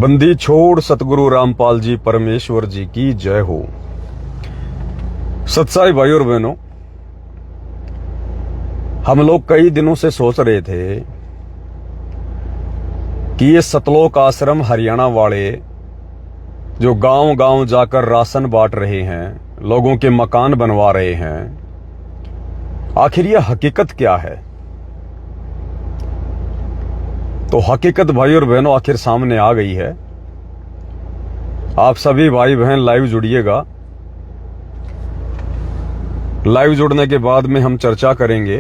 बंदी छोड़ सतगुरु रामपाल जी परमेश्वर जी की जय हो। सत्साई भाई और बहनों, हम लोग कई दिनों से सोच रहे थे कि ये सतलोक आश्रम हरियाणा वाले जो गांव गांव जाकर राशन बांट रहे हैं, लोगों के मकान बनवा रहे हैं, आखिर ये हकीकत क्या है। तो हकीकत भाई और बहनों आखिर सामने आ गई है। आप सभी भाई बहन लाइव जुड़िएगा। लाइव जुड़ने के बाद में हम चर्चा करेंगे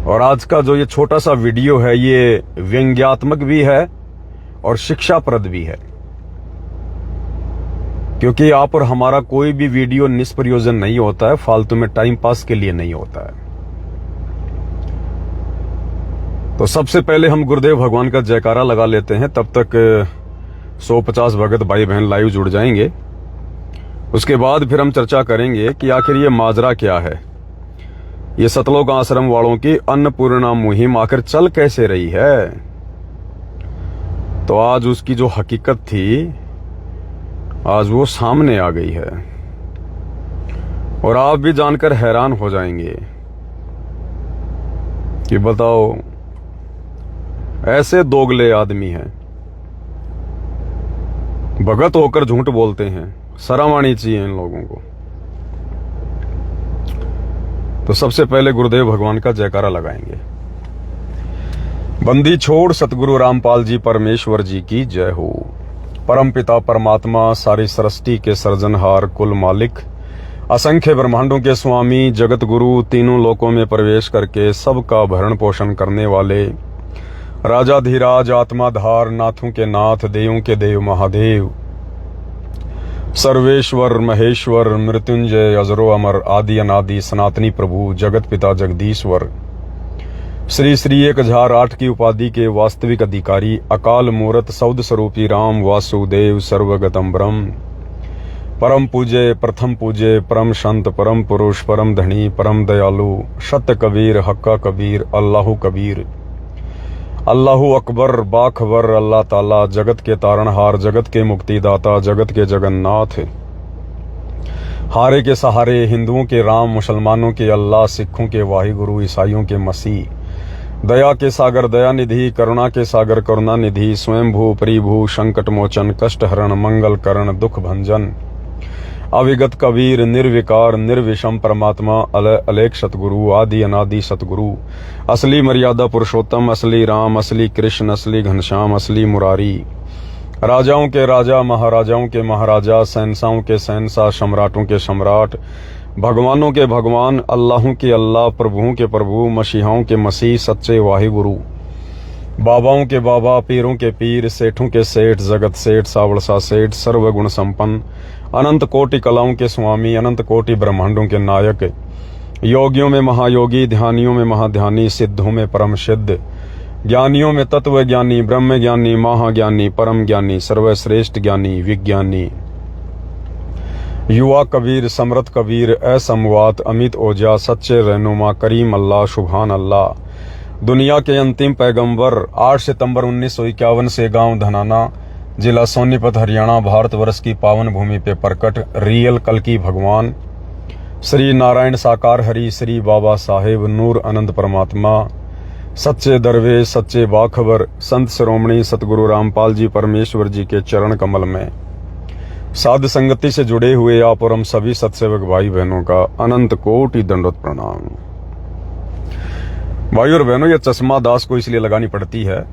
और आज का जो ये छोटा सा वीडियो है ये व्यंग्यात्मक भी है और शिक्षाप्रद भी है, क्योंकि आप और हमारा कोई भी वीडियो निष्प्रयोजन नहीं होता है, फालतू में टाइम पास के लिए नहीं होता है। तो सबसे पहले हम गुरुदेव भगवान का जयकारा लगा लेते हैं, तब तक 150 भगत भाई बहन लाइव जुड़ जाएंगे। उसके बाद फिर हम चर्चा करेंगे कि आखिर ये माजरा क्या है, ये सतलोक आश्रम वालों की अन्नपूर्णा मुहिम आखिर चल कैसे रही है। तो आज उसकी जो हकीकत थी आज वो सामने आ गई है और आप भी जानकर हैरान हो जाएंगे कि बताओ ऐसे दोगले आदमी हैं, भगत होकर झूठ बोलते हैं। शर्म आनी चाहिए इन लोगों को। तो सबसे पहले गुरुदेव भगवान का जयकारा लगाएंगे। बंदी छोड़ सतगुरु रामपाल जी परमेश्वर जी की जय हो। परम पिता परमात्मा, सारी सृष्टि के सृजनहार, कुल मालिक, असंख्य ब्रह्मांडों के स्वामी, जगत गुरु, तीनों लोकों में प्रवेश करके सबका भरण पोषण करने वाले राजाधिराज, आत्माधार, नाथों के नाथ, देवों के देव महादेव, सर्वेश्वर महेश्वर, मृत्युंजय, अजरो अमर, आदि अनादि, सनातनी प्रभु, जगत पिता जगदीश्वर, श्री श्री 1008 की उपाधि के वास्तविक अधिकारी, अकाल मूरत, सौद स्वरूपी राम वासुदेव, सर्वगतम ब्रह्म, परम पूज्य, प्रथम पूज्य, परम संत, परम पुरुष, परम धनी, परम दयालु, सत्य कबीर, हक्का कबीर, अल्लाहु कबीर, अल्लाहु अकबर, बाखबर, अल्लाह ताला, जगत के तारणहार, जगत के मुक्तिदाता, जगत के जगन्नाथ, हारे के सहारे, हिंदुओं के राम, मुसलमानों के अल्लाह, सिखों के वाहिगुरु, ईसाइयों के मसीह, दया के सागर दया निधि, करुणा के सागर करुणा निधि, स्वयंभू परिभू, संकट मोचन, कष्ट हरण, मंगल करण, दुख भंजन, अविगत कबीर, निर्विकार निर्विषम परमात्मा, अलेख सतगुरु, आदि अनादि सतगुरु, असली मर्यादा पुरुषोत्तम, असली राम, असली कृष्ण, असली घनश्याम, असली मुरारी, राजाओं के राजा, महाराजाओं के महाराजा, शहंशाहों के शहंशाह, सम्राटों के सम्राट, भगवानों के भगवान, अल्लाहों के अल्लाह, प्रभुओं के प्रभु, मसीहाओं के मसीह, सच्चे वाहिगुरु, बाबाओं के बाबा, पीरों के पीर, सेठों के सेठ, जगत सेठ, सावड़सा सेठ, सर्वगुण संपन्न, अनंत कोटि कलाओं के स्वामी, अनंत कोटि ब्रह्मांडों के नायक, योगियों में महायोगी, ध्यानियों में महाध्यानी, सिद्धों में परम सिद्ध, ज्ञानियों में तत्व ज्ञानी, ब्रह्म ज्ञानी, महाज्ञानी, परम ज्ञानी, सर्वश्रेष्ठ ज्ञानी, विज्ञानी, युवा कबीर, समृत कबीर, असमवात, अमित ओजा, सच्चे रहनुमा, करीम अल्लाह, सुभान अल्लाह, दुनिया के अंतिम पैगंबर, 8 सितंबर 1951 से गांव धनाना, जिला सोनीपत, हरियाणा, भारतवर्ष की पावन भूमि पे प्रकट रियल कल्कि भगवान, श्री नारायण साकार हरि, श्री बाबा साहेब नूर अनंत परमात्मा, सच्चे दरवेश, सच्चे बाखबर, संत शिरोमणि सतगुरु रामपाल जी परमेश्वर जी के चरण कमल में साध संगति से जुड़े हुए आप और हम सभी सत्सेवक भाई बहनों का अनंत कोटि दंडवत प्रणाम। भाई और बहनों, ये चश्मा दास को इसलिए लगानी पड़ती है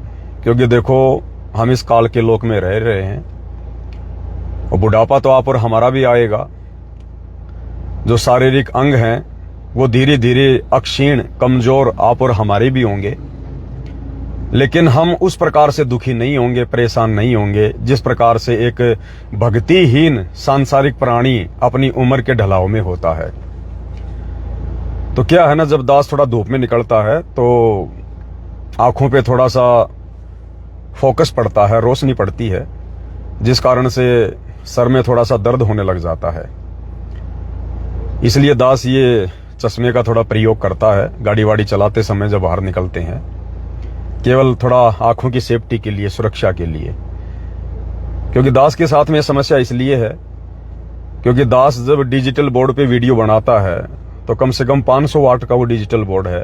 क्योंकि देखो हम इस काल के लोक में रह रहे हैं और बुढ़ापा तो आप और हमारा भी आएगा। जो शारीरिक अंग हैं वो धीरे धीरे अक्षीण, कमजोर आप और हमारे भी होंगे, लेकिन हम उस प्रकार से दुखी नहीं होंगे, परेशान नहीं होंगे जिस प्रकार से एक भक्तिहीन सांसारिक प्राणी अपनी उम्र के ढलाव में होता है। तो क्या है ना, जब दास थोड़ा धूप में निकलता है तो आंखों पे थोड़ा सा फोकस पड़ता है, रोशनी पड़ती है, जिस कारण से सर में थोड़ा सा दर्द होने लग जाता है। इसलिए दास ये चश्मे का थोड़ा प्रयोग करता है गाड़ी वाड़ी चलाते समय जब बाहर निकलते हैं। केवल थोड़ा आंखों की सेफ्टी के लिए, सुरक्षा के लिए। क्योंकि दास के साथ में समस्या इसलिए है क्योंकि दास जब डिजिटल बोर्ड पे वीडियो बनाता है तो कम से कम 500 वाट का वो डिजिटल बोर्ड है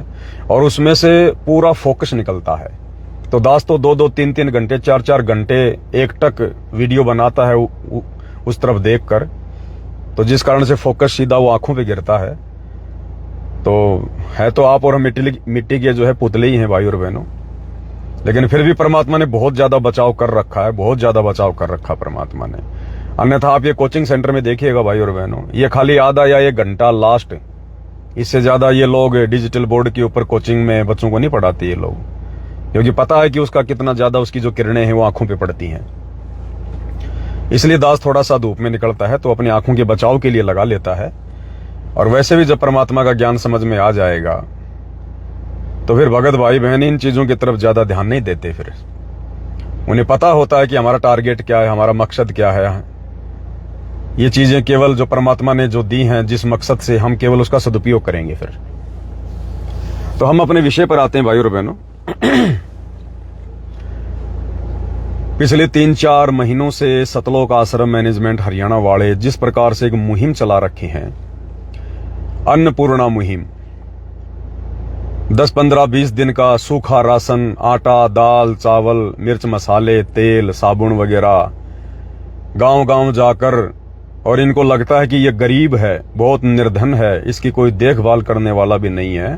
और उसमें से पूरा फोकस निकलता है। तो दास तो 2-2, 3-3 घंटे, 4-4 घंटे एक टक वीडियो बनाता है उस तरफ देखकर, तो जिस कारण से फोकस सीधा वो आंखों पे गिरता है। तो आप और हम मिट्टी के जो है पुतले ही हैं भाई और बहनों, लेकिन फिर भी परमात्मा ने बहुत ज्यादा बचाव कर रखा है, बहुत ज्यादा बचाव कर रखा परमात्मा ने। अन्यथा आप ये कोचिंग सेंटर में देखिएगा भाई और बहनों, ये खाली आधा या 1 घंटा लास्ट, इससे ज्यादा ये लोग डिजिटल बोर्ड के ऊपर कोचिंग में बच्चों को नहीं पढ़ाते ये लोग, क्योंकि पता है कि उसका कितना ज्यादा, उसकी जो किरणें हैं वो आंखों पे पड़ती हैं। इसलिए दास थोड़ा सा धूप में निकलता है तो अपनी आंखों के बचाव के लिए लगा लेता है। और वैसे भी जब परमात्मा का ज्ञान समझ में आ जाएगा तो फिर भगत भाई बहन इन चीजों की तरफ ज्यादा ध्यान नहीं देते। फिर उन्हें पता होता है कि हमारा टारगेट क्या है, हमारा मकसद क्या है। ये चीजें केवल जो परमात्मा ने जो दी हैं, जिस मकसद से, हम केवल उसका सदुपयोग करेंगे। फिर तो हम अपने विषय पर आते हैं भाई और बहनों। पिछले 3-4 महीनों से सतलोक आश्रम मैनेजमेंट हरियाणा वाले जिस प्रकार से एक मुहिम चला रखे हैं, अन्नपूर्णा मुहिम, 10, 15, 20 दिन का सूखा राशन, आटा, दाल, चावल, मिर्च मसाले, तेल, साबुन वगैरह गांव गांव जाकर, और इनको लगता है कि ये गरीब है, बहुत निर्धन है, इसकी कोई देखभाल करने वाला भी नहीं है,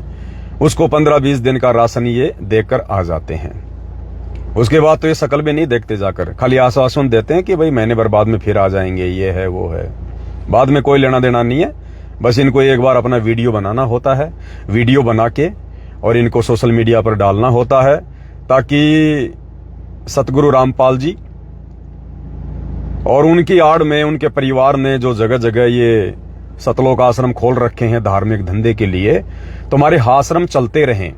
उसको 15-20 दिन का राशन ये देकर आ जाते हैं। उसके बाद तो ये शकल भी नहीं देखते, जाकर खाली आश्वासन देते हैं कि भाई महीने भर बाद में फिर आ जाएंगे, ये है वो है। बाद में कोई लेना देना नहीं है, बस इनको एक बार अपना वीडियो बनाना होता है, वीडियो बना के और इनको सोशल मीडिया पर डालना होता है, ताकि सतगुरु रामपाल जी और उनकी आड़ में उनके परिवार ने जो जगह जगह ये सतलोक आश्रम खोल रखे हैं धार्मिक धंधे के लिए, तो हमारे आश्रम चलते रहें,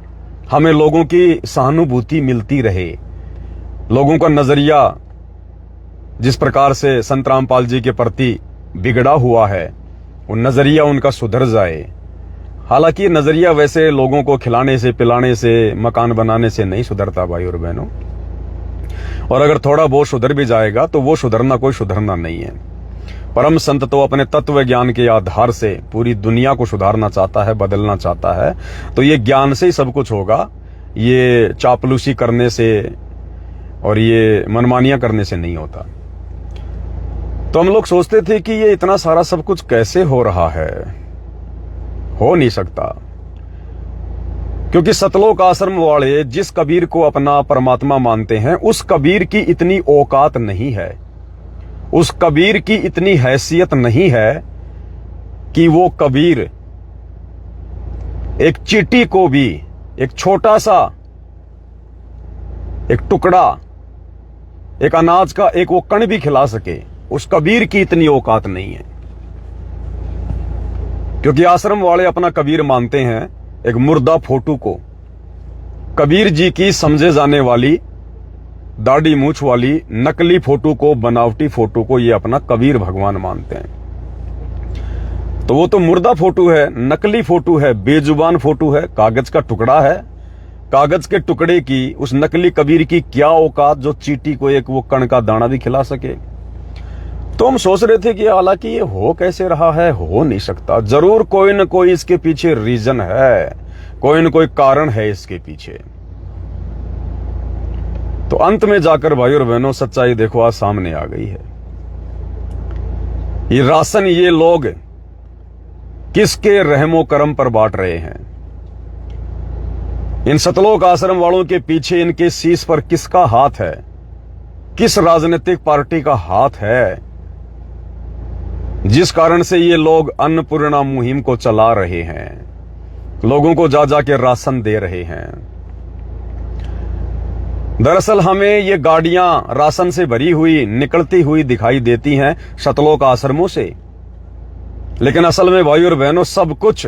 हमें लोगों की सहानुभूति मिलती रहे, लोगों का नजरिया जिस प्रकार से संत रामपाल जी के प्रति बिगड़ा हुआ है वो नजरिया उनका सुधर जाए। हालांकि नजरिया वैसे लोगों को खिलाने से, पिलाने से, मकान बनाने से नहीं सुधरता भाई और बहनों, और अगर थोड़ा बहुत सुधर भी जाएगा तो वो सुधरना कोई सुधरना नहीं है। परम संत तो अपने तत्व ज्ञान के आधार से पूरी दुनिया को सुधारना चाहता है, बदलना चाहता है, तो ये ज्ञान से ही सब कुछ होगा, ये चापलूसी करने से और ये मनमानियां करने से नहीं होता। तो हम लोग सोचते थे कि ये इतना सारा सब कुछ कैसे हो रहा है, हो नहीं सकता, क्योंकि सतलोक आश्रम वाले जिस कबीर को अपना परमात्मा मानते हैं उस कबीर की इतनी औकात नहीं है, उस कबीर की इतनी हैसियत नहीं है कि वो कबीर एक चींटी को भी एक छोटा सा एक टुकड़ा, एक अनाज का एक वो कण भी खिला सके। उस कबीर की इतनी औकात नहीं है, क्योंकि आश्रम वाले अपना कबीर मानते हैं एक मुर्दा फोटो को। कबीर जी की समझे जाने वाली दाढ़ी मूछ वाली नकली फोटो को, बनावटी फोटो को ये अपना कबीर भगवान मानते हैं। तो वो तो मुर्दा फोटो है, नकली फोटो है, बेजुबान फोटो है, कागज का टुकड़ा है। कागज के टुकड़े की उस नकली कबीर की क्या औकात जो चींटी को एक वो कण का दाना भी खिला सके। तो हम सोच रहे थे कि हालांकि ये हो कैसे रहा है, हो नहीं सकता, जरूर कोई न कोई इसके पीछे रीजन है, कोई न कोई कारण है इसके पीछे। तो अंत में जाकर भाई और बहनों सच्चाई देखो आज सामने आ गई है। ये राशन ये लोग किसके रहमो करम पर बांट रहे हैं? इन सतलोक आश्रम वालों के पीछे इनके शीश पर किसका हाथ है? किस राजनीतिक पार्टी का हाथ है जिस कारण से ये लोग अन्नपूर्णा मुहिम को चला रहे हैं, लोगों को जा जाके राशन दे रहे हैं? दरअसल हमें ये गाड़ियां राशन से भरी हुई निकलती हुई दिखाई देती हैं सतलोक आश्रमों से, लेकिन असल में भाई और बहनों सब कुछ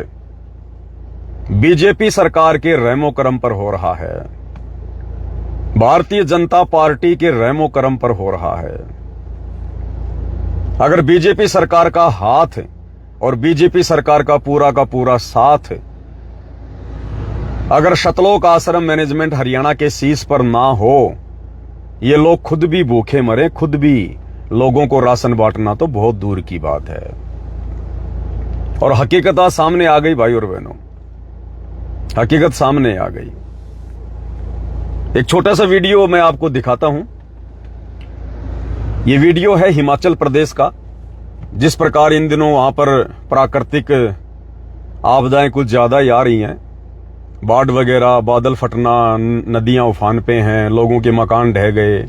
बीजेपी सरकार के रहमो करम पर हो रहा है, भारतीय जनता पार्टी के रहमो करम पर हो रहा है। अगर बीजेपी सरकार का हाथ और बीजेपी सरकार का पूरा साथ अगर सतलोक आश्रम मैनेजमेंट हरियाणा के शीश पर ना हो, ये लोग खुद भी भूखे मरे, खुद भी लोगों को राशन बांटना तो बहुत दूर की बात है। और हकीकत आज सामने आ गई भाई और बहनों, हकीकत सामने आ गई। एक छोटा सा वीडियो मैं आपको दिखाता हूं। ये वीडियो है हिमाचल प्रदेश का। जिस प्रकार इन दिनों वहां पर प्राकृतिक आपदाएं कुछ ज्यादा ही आ रही हैं, बाढ़ वगैरह, बादल फटना, नदियां उफान पे हैं, लोगों के मकान ढह गए,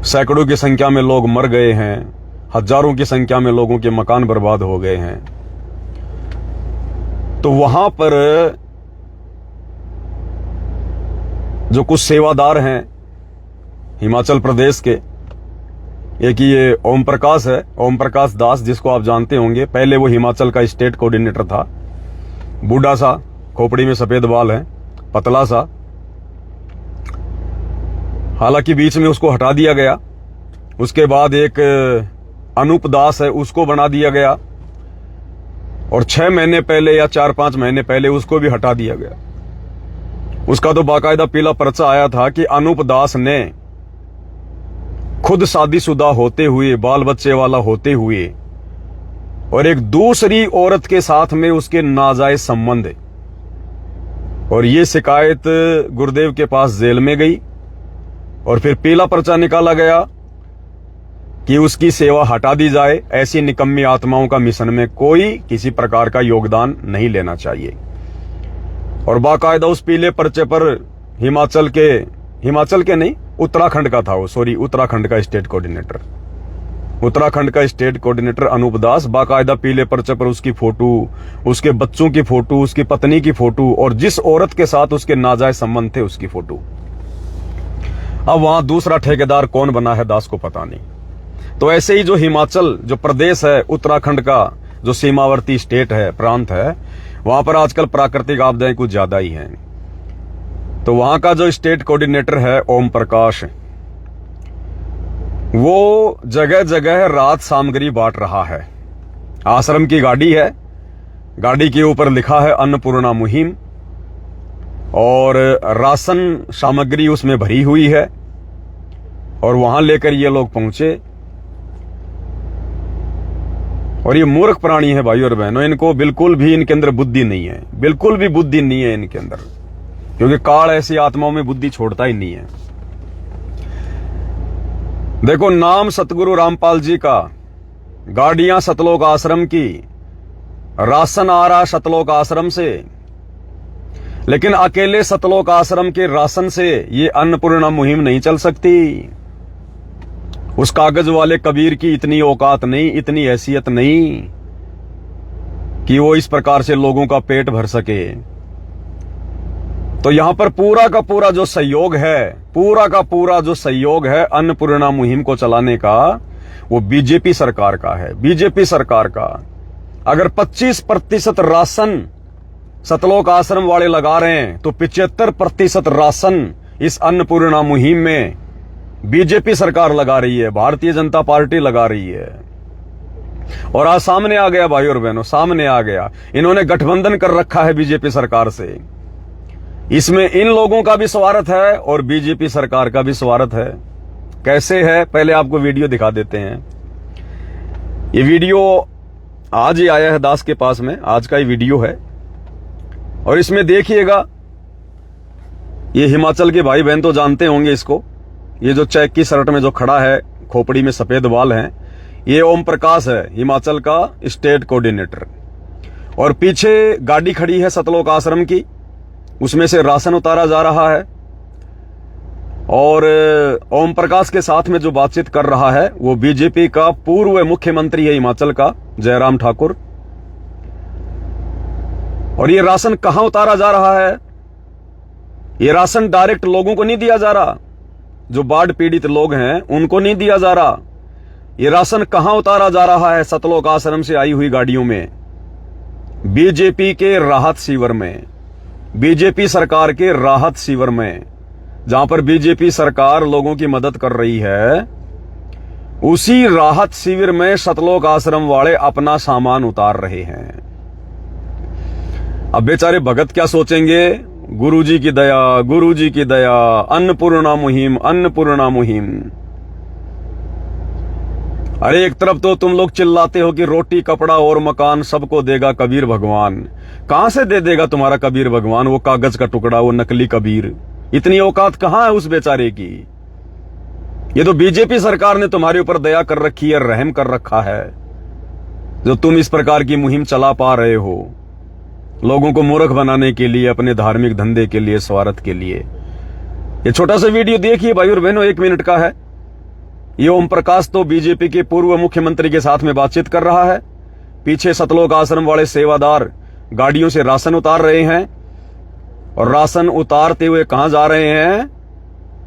सैकड़ों की संख्या में लोग मर गए हैं, हजारों की संख्या में लोगों के मकान बर्बाद हो गए हैं। तो वहां पर जो कुछ सेवादार हैं हिमाचल प्रदेश के, एक ये ओम प्रकाश है, ओम प्रकाश दास, जिसको आप जानते होंगे। पहले वो हिमाचल का स्टेट कोऑर्डिनेटर था। बूढ़ा सा, खोपड़ी में सफेद बाल है, पतला सा। हालांकि बीच में उसको हटा दिया गया। उसके बाद एक अनूप दास है, उसको बना दिया गया। और 6 महीने पहले या 4-5 महीने पहले उसको भी हटा दिया गया। उसका तो बाकायदा पीला पर्चा आया था कि अनूप दास ने खुद शादीशुदा होते हुए, बाल बच्चे वाला होते हुए, और एक दूसरी औरत के साथ में उसके नाजायज संबंध, और ये शिकायत गुरुदेव के पास जेल में गई। और फिर पीला पर्चा निकाला गया कि उसकी सेवा हटा दी जाए। ऐसी निकम्मी आत्माओं का मिशन में कोई किसी प्रकार का योगदान नहीं लेना चाहिए। और बाकायदा उस पीले पर्चे पर हिमाचल के नहीं, उत्तराखंड का था वो, सॉरी, उत्तराखंड का स्टेट कोऑर्डिनेटर, उत्तराखंड का स्टेट कोऑर्डिनेटर अनूप दास, बाकायदा पीले पर्चे पर उसकी फोटो, उसके बच्चों की फोटो, उसकी पत्नी की फोटो, और जिस औरत के साथ उसके नाजायज संबंध थे उसकी फोटो। अब वहां दूसरा ठेकेदार कौन बना है दास को पता नहीं। तो ऐसे ही जो हिमाचल जो प्रदेश है, उत्तराखंड का जो सीमावर्ती स्टेट है, प्रांत है, वहां पर आजकल प्राकृतिक आपदाएं कुछ ज्यादा ही हैं। तो वहां का जो स्टेट कोऑर्डिनेटर है ओम प्रकाश, वो जगह जगह राहत सामग्री बांट रहा है। आश्रम की गाड़ी है, गाड़ी के ऊपर लिखा है अन्नपूर्णा मुहिम, और राशन सामग्री उसमें भरी हुई है। और वहां लेकर ये लोग पहुंचे। और ये मूर्ख प्राणी है भाई और बहनों, इनको बिल्कुल भी इनके अंदर बुद्धि नहीं है, बिल्कुल भी बुद्धि नहीं है इनके अंदर, क्योंकि काल ऐसी आत्माओं में बुद्धि छोड़ता ही नहीं है। देखो, नाम सतगुरु रामपाल जी का, गाड़ियां सतलोक आश्रम की, राशन आ रहा सतलोक आश्रम से, लेकिन अकेले सतलोक आश्रम के राशन से ये अन्नपूर्णा मुहिम नहीं चल सकती। उस कागज वाले कबीर की इतनी औकात नहीं, इतनी हैसियत नहीं कि वो इस प्रकार से लोगों का पेट भर सके। तो यहां पर पूरा का पूरा जो सहयोग है, पूरा का पूरा जो सहयोग है अन्नपूर्णा मुहिम को चलाने का, वो बीजेपी सरकार का है, बीजेपी सरकार का। अगर 25% राशन सतलोक आश्रम वाले लगा रहे हैं, तो 75% राशन इस अन्नपूर्णा मुहिम में बीजेपी सरकार लगा रही है, भारतीय जनता पार्टी लगा रही है। और आज सामने आ गया भाई और बहनों, सामने आ गया, इन्होंने गठबंधन कर रखा है बीजेपी सरकार से। इसमें इन लोगों का भी स्वार्थ है और बीजेपी सरकार का भी स्वार्थ है। कैसे है, पहले आपको वीडियो दिखा देते हैं। ये वीडियो आज ही आया है दास के पास में, आज का ही वीडियो है। और इसमें देखिएगा, ये हिमाचल के भाई बहन तो जानते होंगे इसको। ये जो चेक की शर्ट में जो खड़ा है, खोपड़ी में सफेद बाल हैं, ये ओम प्रकाश है, हिमाचल का स्टेट कोऑर्डिनेटर। और पीछे गाड़ी खड़ी है सतलोक आश्रम की, उसमें से राशन उतारा जा रहा है। और ओम प्रकाश के साथ में जो बातचीत कर रहा है वो बीजेपी का पूर्व मुख्यमंत्री है हिमाचल का, जयराम ठाकुर। और ये राशन कहां उतारा जा रहा है? ये राशन डायरेक्ट लोगों को नहीं दिया जा रहा, जो बाढ़ पीड़ित लोग हैं उनको नहीं दिया जा रहा। ये राशन कहां उतारा जा रहा है? सतलोक आश्रम से आई हुई गाड़ियों में, बीजेपी के राहत शिविर में, बीजेपी सरकार के राहत शिविर में, जहां पर बीजेपी सरकार लोगों की मदद कर रही है, उसी राहत शिविर में सतलोक आश्रम वाले अपना सामान उतार रहे हैं। अब बेचारे भगत क्या सोचेंगे, गुरुजी की दया, गुरुजी की दया, अन्नपूर्णा मुहिम, अन्नपूर्णा मुहिम। अरे एक तरफ तो तुम लोग चिल्लाते हो कि रोटी कपड़ा और मकान सबको देगा कबीर भगवान। कहां से दे देगा तुम्हारा कबीर भगवान, वो कागज का टुकड़ा, वो नकली कबीर? इतनी औकात कहां है उस बेचारे की? ये तो बीजेपी सरकार ने तुम्हारे ऊपर दया कर रखी है, रहम कर रखा है, जो तुम इस प्रकार की मुहिम चला पा रहे हो, लोगों को मूर्ख बनाने के लिए, अपने धार्मिक धंधे के लिए, स्वार्थ के लिए। ये छोटा सा वीडियो देखिए भाई और बहनों, 1 मिनट का है। ये ओम प्रकाश तो बीजेपी के पूर्व मुख्यमंत्री के साथ में बातचीत कर रहा है। पीछे सतलोक आश्रम वाले सेवादार गाड़ियों से राशन उतार रहे हैं, और राशन उतारते हुए कहां जा रहे हैं?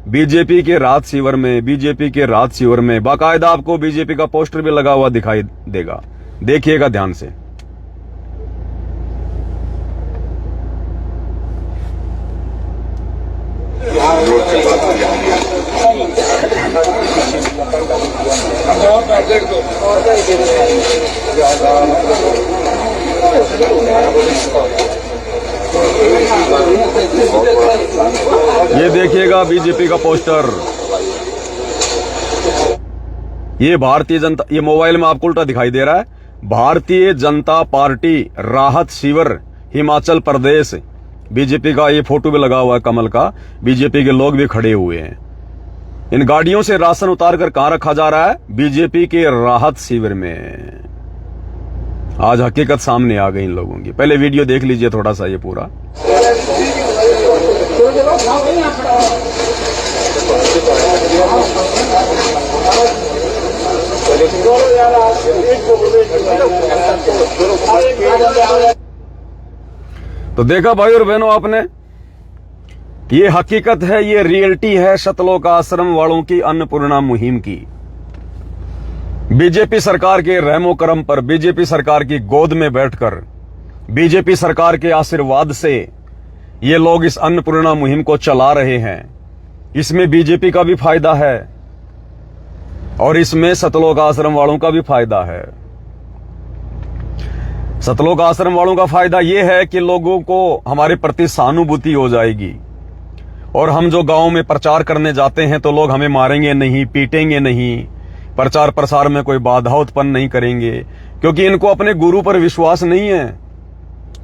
बीजेपी के राहत शिविर में, बीजेपी के राहत शिविर में। बाकायदा आपको बीजेपी का पोस्टर भी लगा हुआ दिखाई देगा, देखिएगा ध्यान से। ये देखिएगा बीजेपी का पोस्टर। ये भारतीय जनता, ये मोबाइल में आपको उल्टा दिखाई दे रहा है, भारतीय जनता पार्टी राहत शिविर हिमाचल प्रदेश। बीजेपी का ये फोटो भी लगा हुआ है कमल का, बीजेपी के लोग भी खड़े हुए हैं। इन गाड़ियों से राशन उतारकर कहां रखा जा रहा है? बीजेपी के राहत शिविर में। आज हकीकत सामने आ गई इन लोगों की। पहले वीडियो देख लीजिए थोड़ा सा ये पूरा। तो देखा भाई और बहनों आपने, ये हकीकत है, ये रियलिटी है सतलोक आश्रम वालों की अन्नपूर्णा मुहिम की। बीजेपी सरकार के रहमो करम पर, बीजेपी सरकार की गोद में बैठकर, बीजेपी सरकार के आशीर्वाद से ये लोग इस अन्नपूर्णा मुहिम को चला रहे हैं। इसमें बीजेपी का भी फायदा है और इसमें सतलोक आश्रम वालों का भी फायदा है। सतलोक आश्रम वालों का फायदा यह है कि लोगों को हमारे प्रति सहानुभूति हो जाएगी, और हम जो गांव में प्रचार करने जाते हैं तो लोग हमें मारेंगे नहीं, पीटेंगे नहीं, प्रचार प्रसार में कोई बाधा उत्पन्न नहीं करेंगे, क्योंकि इनको अपने गुरु पर विश्वास नहीं है।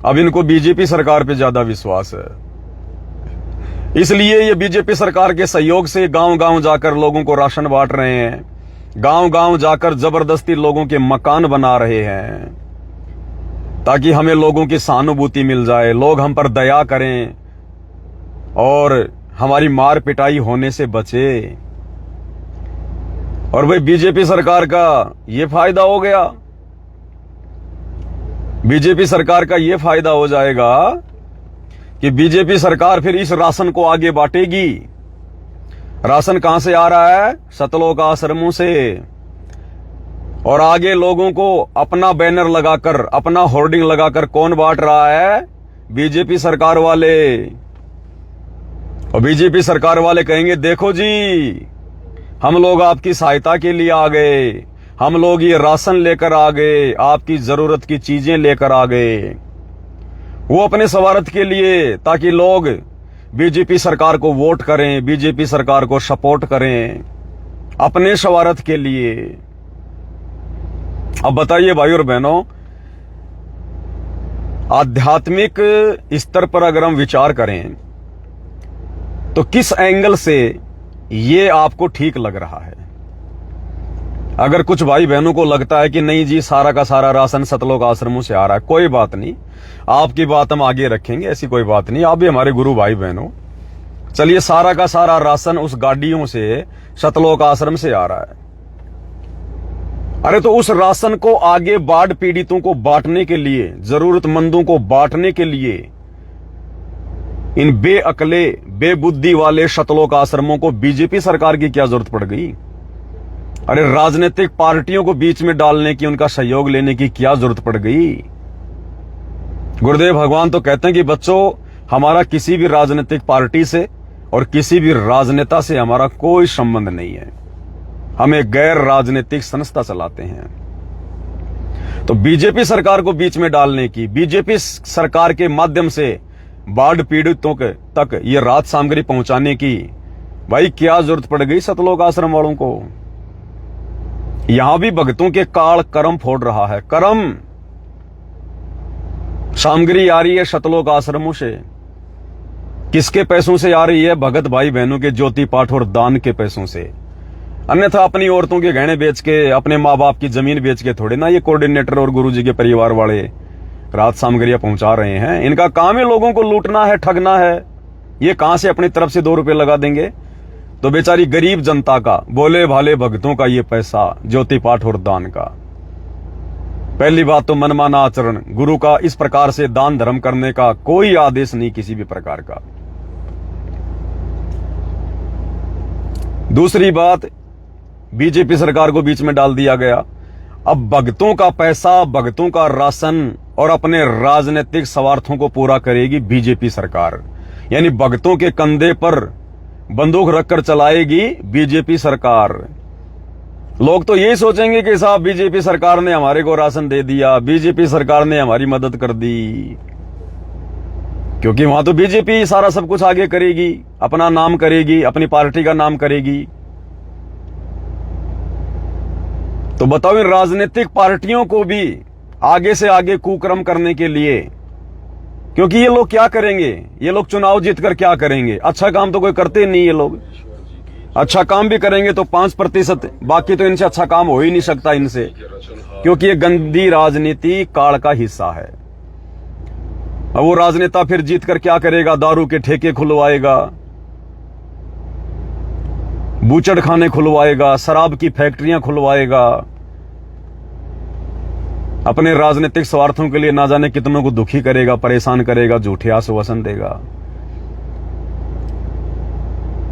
अब इनको बीजेपी सरकार पे ज्यादा विश्वास है। इसलिए ये बीजेपी सरकार के सहयोग से गांव गांव जाकर लोगों को राशन बांट रहे हैं, गांव गांव जाकर जबरदस्ती लोगों के मकान बना रहे हैं, ताकि हमें लोगों की सहानुभूति मिल जाए, लोग हम पर दया करें और हमारी मार पिटाई होने से बचे। और भाई बीजेपी सरकार का ये फायदा हो गया, बीजेपी सरकार का ये फायदा हो जाएगा कि बीजेपी सरकार फिर इस राशन को आगे बांटेगी। राशन कहां से आ रहा है? सतलोक आश्रमों से। और आगे लोगों को अपना बैनर लगाकर, अपना होर्डिंग लगाकर कौन बांट रहा है? बीजेपी सरकार वाले। और बीजेपी सरकार वाले कहेंगे, देखो जी, हम लोग आपकी सहायता के लिए आ गए, हम लोग ये राशन लेकर आ गए, आपकी जरूरत की चीजें लेकर आ गए। वो अपने स्वार्थ के लिए, ताकि लोग बीजेपी सरकार को वोट करें, बीजेपी सरकार को सपोर्ट करें, अपने स्वार्थ के लिए। अब बताइए भाई और बहनों, आध्यात्मिक स्तर पर अगर हम विचार करें तो किस एंगल से ये आपको ठीक लग रहा है? अगर कुछ भाई बहनों को लगता है कि नहीं जी, सारा का सारा राशन सतलोक आश्रमों से आ रहा है, कोई बात नहीं, आपकी बात हम आगे रखेंगे, ऐसी कोई बात नहीं, आप भी हमारे गुरु भाई बहनों। चलिए, सारा का सारा राशन उस गाड़ियों से सतलोक आश्रम से आ रहा है। अरे तो उस राशन को आगे बाढ़ पीड़ितों को बांटने के लिए, जरूरतमंदों को बांटने के लिए इन बेअकले, बेबुद्धि वाले सतलोक आश्रमों को बीजेपी सरकार की क्या जरूरत पड़ गई? अरे राजनीतिक पार्टियों को बीच में डालने की, उनका सहयोग लेने की क्या जरूरत पड़ गई? गुरुदेव भगवान तो कहते हैं कि बच्चों, हमारा किसी भी राजनीतिक पार्टी से और किसी भी राजनेता से हमारा कोई संबंध नहीं है, हम एक गैर राजनीतिक संस्था चलाते हैं। तो बीजेपी सरकार को बीच में डालने की, बीजेपी सरकार के माध्यम से बाढ़ पीड़ितों तक ये राहत सामग्री पहुंचाने की भाई क्या जरूरत पड़ गई सतलोक आश्रम वालों को। यहां भी भक्तों के काल कर्म फोड़ रहा है। कर्म सामग्री आ रही है सतलोक आश्रमों से। किसके पैसों से आ रही है? भगत भाई बहनों के ज्योति पाठ और दान के पैसों से। अन्यथा अपनी औरतों के गहने बेच के, अपने माँ बाप की जमीन बेच के थोड़े ना ये कोऑर्डिनेटर और गुरुजी के परिवार वाले राहत सामग्रियां पहुंचा रहे हैं। इनका काम है लोगों को लूटना है, ठगना है। ये कहां से अपनी तरफ से 2 रुपए लगा देंगे? तो बेचारी गरीब जनता का, भोले भाले भक्तों का ये पैसा ज्योति पाठ और दान का। पहली बात तो मनमाना आचरण, गुरु का इस प्रकार से दान धर्म करने का कोई आदेश नहीं किसी भी प्रकार का। दूसरी बात, बीजेपी सरकार को बीच में डाल दिया गया। अब भक्तों का पैसा, भक्तों का राशन और अपने राजनीतिक स्वार्थों को पूरा करेगी बीजेपी सरकार। यानी भक्तों के कंधे पर बंदूक रखकर चलाएगी बीजेपी सरकार। लोग तो यही सोचेंगे कि साहब बीजेपी सरकार ने हमारे को राशन दे दिया, बीजेपी सरकार ने हमारी मदद कर दी, क्योंकि वहां तो बीजेपी सारा सब कुछ आगे करेगी, अपना नाम करेगी, अपनी पार्टी का नाम करेगी। तो बताओ इन राजनीतिक पार्टियों को भी आगे से आगे कुकर्म करने के लिए, क्योंकि ये लोग क्या करेंगे? ये लोग चुनाव जीतकर क्या करेंगे? अच्छा काम तो कोई करते नहीं। ये लोग अच्छा काम भी करेंगे तो 5%, बाकी तो इनसे अच्छा काम हो ही नहीं सकता इनसे, क्योंकि ये गंदी राजनीति काल का हिस्सा है। अब वो राजनेता फिर जीतकर क्या करेगा? दारू के ठेके खुलवाएगा, बूचड़ खाने खुलवाएगा, शराब की फैक्ट्रियां खुलवाएगा, अपने राजनीतिक स्वार्थों के लिए ना जाने कितनों को दुखी करेगा, परेशान करेगा, झूठे आश्वासन देगा।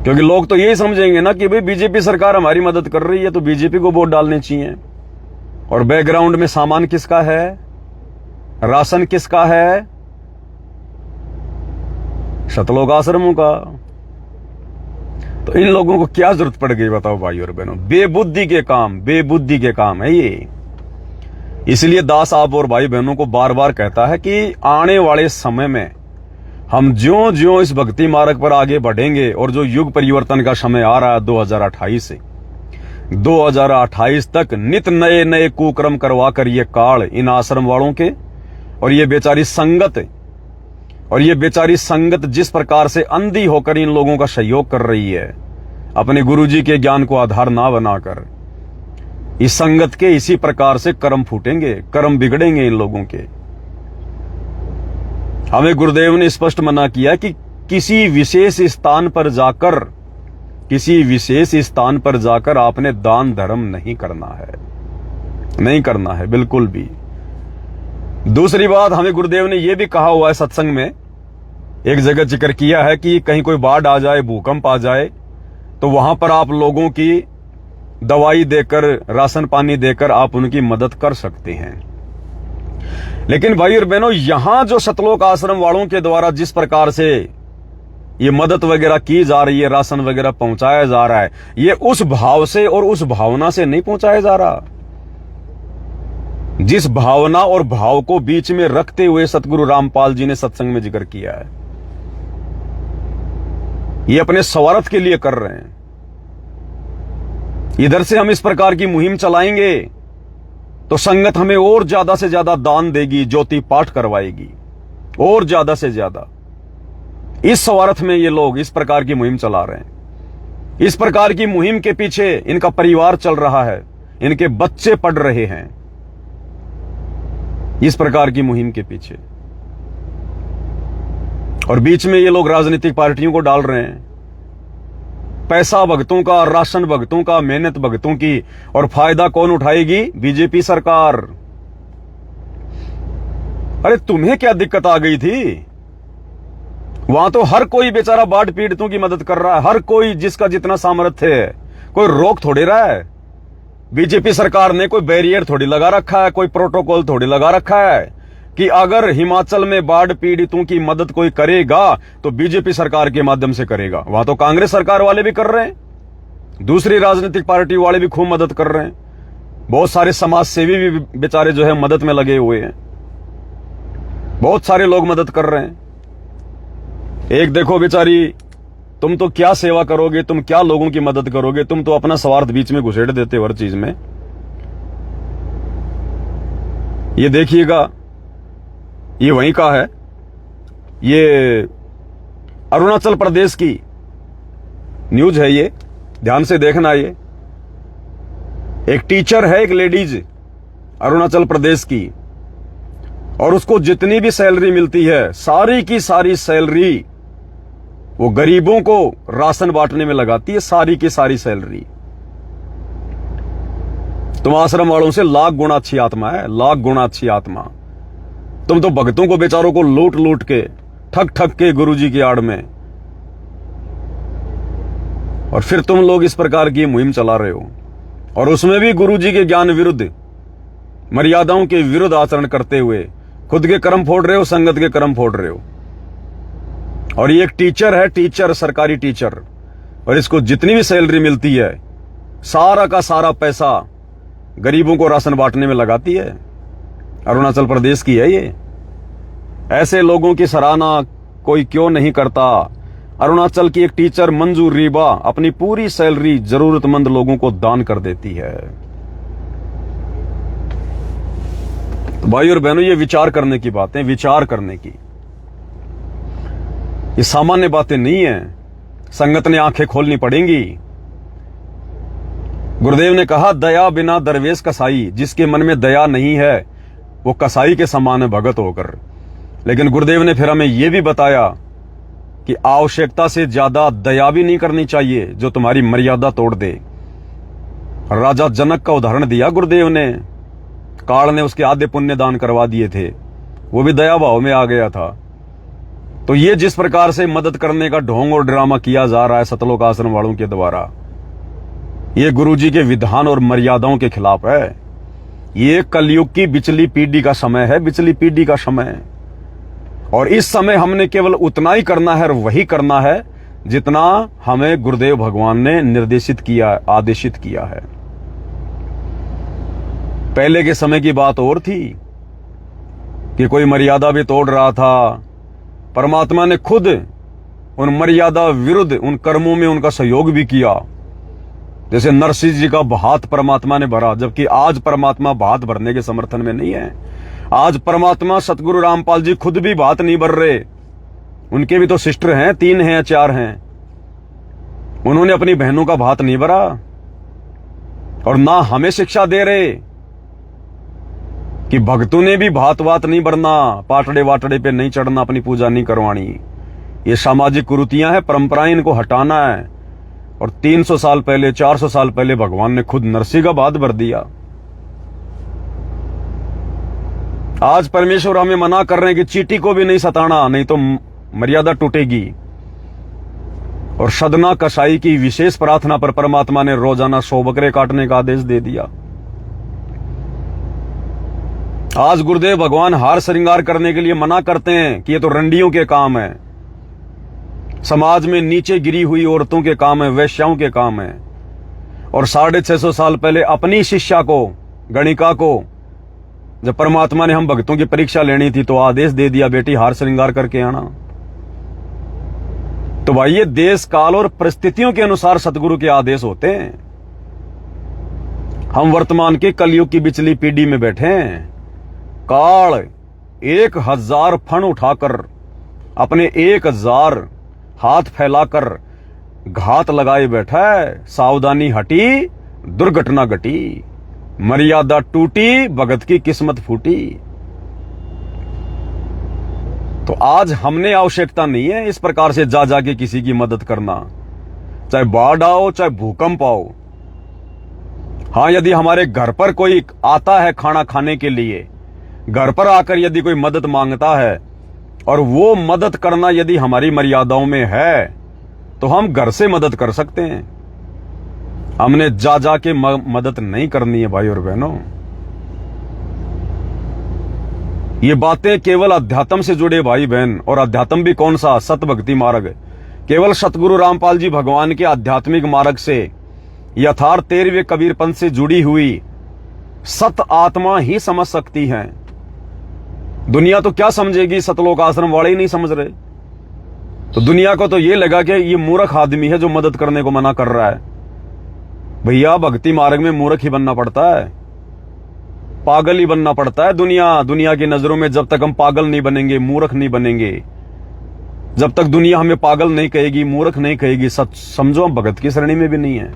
क्योंकि लोग तो यही समझेंगे ना कि भाई बीजेपी सरकार हमारी मदद कर रही है तो बीजेपी को वोट डालने चाहिए। और बैकग्राउंड में सामान किसका है? राशन किसका है? सतलोक आश्रमों का। तो इन लोगों को क्या जरूरत पड़ गई बताओ भाई और बहनों? बेबुद्धि के काम, बेबुद्धि के काम है ये। इसलिए दास आप और भाई बहनों को बार बार कहता है कि आने वाले समय में हम ज्यों ज्यों इस भक्ति मार्ग पर आगे बढ़ेंगे और जो युग परिवर्तन का समय आ रहा है 2028 से 2028 तक, नित नए नए कुकर्म करवाकर ये काल इन आश्रम वालों के और ये बेचारी संगत जिस प्रकार से अंधी होकर इन लोगों का सहयोग कर रही है, अपने गुरुजी के ज्ञान को आधार ना बनाकर, इस संगत के इसी प्रकार से कर्म फूटेंगे, कर्म बिगड़ेंगे इन लोगों के। हमें गुरुदेव ने स्पष्ट मना किया कि किसी विशेष स्थान पर जाकर आपने दान धर्म नहीं करना है बिल्कुल भी। दूसरी बात, हमें गुरुदेव ने यह भी कहा हुआ है सत्संग में, एक जगह जिक्र किया है कि कहीं कोई बाढ़ आ जाए, भूकंप आ जाए, तो वहां पर आप लोगों की दवाई देकर, राशन पानी देकर आप उनकी मदद कर सकते हैं। लेकिन भाई और बहनों, यहां जो सतलोक आश्रम वालों के द्वारा जिस प्रकार से ये मदद वगैरह की जा रही है, राशन वगैरह पहुंचाया जा रहा है, ये उस भाव से और उस भावना से नहीं पहुंचाया जा रहा जिस भावना और भाव को बीच में रखते हुए सतगुरु रामपाल जी ने सत्संग में जिक्र किया है। ये अपने स्वार्थ के लिए कर रहे हैं। इधर से हम इस प्रकार की मुहिम चलाएंगे तो संगत हमें और ज्यादा से ज्यादा दान देगी, ज्योति पाठ करवाएगी और ज्यादा से ज्यादा। इस स्वार्थ में ये लोग इस प्रकार की मुहिम चला रहे हैं। इस प्रकार की मुहिम के पीछे इनका परिवार चल रहा है, इनके बच्चे पढ़ रहे हैं इस प्रकार की मुहिम के पीछे। और बीच में ये लोग राजनीतिक पार्टियों को डाल रहे हैं। पैसा भक्तों का, राशन भक्तों का, मेहनत भक्तों की, और फायदा कौन उठाएगी? बीजेपी सरकार। अरे तुम्हें क्या दिक्कत आ गई थी? वहां तो हर कोई बेचारा बाढ़ पीड़ितों की मदद कर रहा है, हर कोई जिसका जितना सामर्थ्य है। कोई रोक थोड़ी रहा है। बीजेपी सरकार ने कोई बैरियर थोड़ी लगा रखा है, कोई प्रोटोकॉल थोड़ी लगा रखा है कि अगर हिमाचल में बाढ़ पीड़ितों की मदद कोई करेगा तो बीजेपी सरकार के माध्यम से करेगा। वहां तो कांग्रेस सरकार वाले भी कर रहे हैं, दूसरी राजनीतिक पार्टी वाले भी खूब मदद कर रहे हैं। बहुत सारे समाज सेवी भी बेचारे जो है मदद में लगे हुए हैं। बहुत सारे लोग मदद कर रहे हैं। एक देखो बेचारी, तुम तो क्या सेवा करोगे, तुम क्या लोगों की मदद करोगे, तुम तो अपना स्वार्थ बीच में घुसेड़ देते हो हर चीज में। ये देखिएगा, ये वहीं का है, ये अरुणाचल प्रदेश की न्यूज है, ये ध्यान से देखना। ये एक टीचर है, एक लेडीज अरुणाचल प्रदेश की, और उसको जितनी भी सैलरी मिलती है सारी की सारी सैलरी वो गरीबों को राशन बांटने में लगाती है, सारी की सारी सैलरी। तुम आश्रम वालों से लाख गुना अच्छी आत्मा है, लाख गुना अच्छी आत्मा। तुम तो भक्तों को बेचारों को लूट लूट के, ठग ठग के गुरुजी की आड़ में, और फिर तुम लोग इस प्रकार की मुहिम चला रहे हो, और उसमें भी गुरुजी के ज्ञान विरुद्ध, मर्यादाओं के विरुद्ध आचरण करते हुए खुद के कर्म फोड़ रहे हो, संगत के कर्म फोड़ रहे हो। और ये एक टीचर है, टीचर, सरकारी टीचर, और इसको जितनी भी सैलरी मिलती है सारा का सारा पैसा गरीबों को राशन बांटने में लगाती है। अरुणाचल प्रदेश की है ये। ऐसे लोगों की सराहना कोई क्यों नहीं करता। अरुणाचल की एक टीचर मंजू रीबा अपनी पूरी सैलरी जरूरतमंद लोगों को दान कर देती है। तो भाई और बहनों, ये विचार करने की बातें, विचार करने की, ये सामान्य बातें नहीं है। संगत ने आंखें खोलनी पड़ेंगी। गुरुदेव ने कहा, दया बिना दरवेश कसाई, जिसके मन में दया नहीं है वो कसाई के समान है भगत होकर। लेकिन गुरुदेव ने फिर हमें यह भी बताया कि आवश्यकता से ज्यादा दया भी नहीं करनी चाहिए जो तुम्हारी मर्यादा तोड़ दे। राजा जनक का उदाहरण दिया गुरुदेव ने। काल ने उसके आधे पुण्य दान करवा दिए थे, वो भी दया भाव में आ गया था। तो ये जिस प्रकार से मदद करने का ढोंग और ड्रामा किया जा रहा है सतलोक आश्रम वालों के द्वारा, ये गुरुजी के विधान और मर्यादाओं के खिलाफ है। ये कलयुग की बिचली पीढ़ी का समय है, बिचली पीढ़ी का समय। और इस समय हमने केवल उतना ही करना है और वही करना है जितना हमें गुरुदेव भगवान ने निर्देशित किया, आदेशित किया है। पहले के समय की बात और थी कि कोई मर्यादा भी तोड़ रहा था, परमात्मा ने खुद उन मर्यादा विरुद्ध उन कर्मों में उनका सहयोग भी किया। जैसे नरसिंह जी का भात परमात्मा ने भरा, जबकि आज परमात्मा भात भरने के समर्थन में नहीं है। आज परमात्मा सतगुरु रामपाल जी खुद भी भात नहीं भर रहे। उनके भी तो सिस्टर हैं, 3 हैं, 4 हैं। उन्होंने अपनी बहनों का भात नहीं भरा, और ना हमें शिक्षा दे रहे कि भक्तों ने भी भात वात नहीं भरना, पाटड़े वाटड़े पे नहीं चढ़ना, अपनी पूजा नहीं करवानी। ये सामाजिक कुरीतियां हैं, परंपराएं, इनको हटाना है। और 300 साल पहले, 400 साल पहले भगवान ने खुद नरसिंह का भात भर दिया। आज परमेश्वर हमें मना कर रहे हैं कि चींटी को भी नहीं सताना, नहीं तो मर्यादा टूटेगी। और सदना कसाई की विशेष प्रार्थना पर परमात्मा ने रोजाना 100 बकरे काटने का आदेश दे दिया। आज गुरुदेव भगवान हार श्रृंगार करने के लिए मना करते हैं कि ये तो रंडियों के काम है, समाज में नीचे गिरी हुई औरतों के काम है, वैश्याओं के काम है। और 650 साल पहले अपनी शिष्या को, गणिका को, जब परमात्मा ने हम भक्तों की परीक्षा लेनी थी तो आदेश दे दिया, बेटी हार श्रृंगार करके आना। तो भाई ये देश काल और परिस्थितियों के अनुसार सतगुरु के आदेश होते हैं। हम वर्तमान के कलयुग की बिचली पीढ़ी में बैठे हैं। काल 1000 फण उठाकर, अपने 1000 हाथ फैलाकर घात लगाए बैठा है। सावधानी हटी, दुर्घटना घटी, मर्यादा टूटी, भगत की किस्मत फूटी। तो आज हमने आवश्यकता नहीं है इस प्रकार से जा जाके किसी की मदद करना, चाहे बाढ़ आओ, चाहे भूकंप आओ। हां, यदि हमारे घर पर कोई आता है खाना खाने के लिए, घर पर आकर यदि कोई मदद मांगता है और वो मदद करना यदि हमारी मर्यादाओं में है तो हम घर से मदद कर सकते हैं। हमने जा जाके मदद नहीं करनी है भाई और बहनों। ये बातें केवल अध्यात्म से जुड़े भाई बहन, और अध्यात्म भी कौन सा? सत भक्ति मार्ग। केवल सतगुरु रामपाल जी भगवान के आध्यात्मिक मार्ग से, यथार्थ 13वें कबीर पंथ से जुड़ी हुई सत आत्मा ही समझ सकती है। दुनिया तो क्या समझेगी, सतलोक आश्रम वाले ही नहीं समझ रहे। तो दुनिया को तो ये लगा कि ये मूर्ख आदमी है जो मदद करने को मना कर रहा है। भैया भक्ति मार्ग में मूर्ख ही बनना पड़ता है, पागल ही बनना पड़ता है। दुनिया की नजरों में जब तक हम पागल नहीं बनेंगे, मूर्ख नहीं बनेंगे, जब तक दुनिया हमें पागल नहीं कहेगी, मूर्ख नहीं कहेगी, सच समझो हम भगत की श्रेणी में भी नहीं है।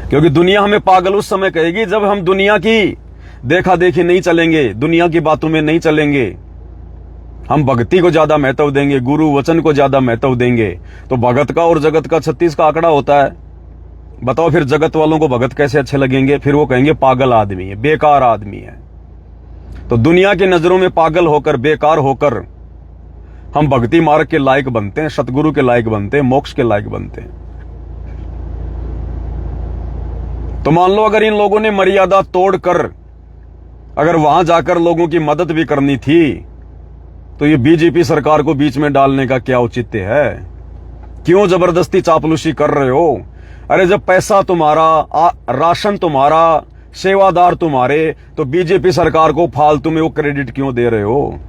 क्योंकि दुनिया हमें पागल उस समय कहेगी जब हम दुनिया की देखा देखी नहीं चलेंगे, दुनिया की बातों में नहीं चलेंगे, हम भक्ति को ज्यादा महत्व देंगे, गुरु वचन को ज्यादा महत्व देंगे। तो भगत का और जगत का 36 का आंकड़ा होता है। बताओ फिर जगत वालों को भगत कैसे अच्छे लगेंगे? फिर वो कहेंगे पागल आदमी है, बेकार आदमी है। तो दुनिया की नजरों में पागल होकर, बेकार होकर हम भक्ति मार्ग के लायक बनते हैं, सतगुरु के लायक बनते हैं, मोक्ष के लायक बनते हैं। तो मान लो अगर इन लोगों ने मर्यादा तोड़कर अगर वहां जाकर लोगों की मदद भी करनी थी, तो ये बीजेपी सरकार को बीच में डालने का क्या औचित्य है? क्यों जबरदस्ती चापलूसी कर रहे हो? अरे जब पैसा तुम्हारा, राशन तुम्हारा, सेवादार तुम्हारे, तो बीजेपी सरकार को फालतू में वो क्रेडिट क्यों दे रहे हो?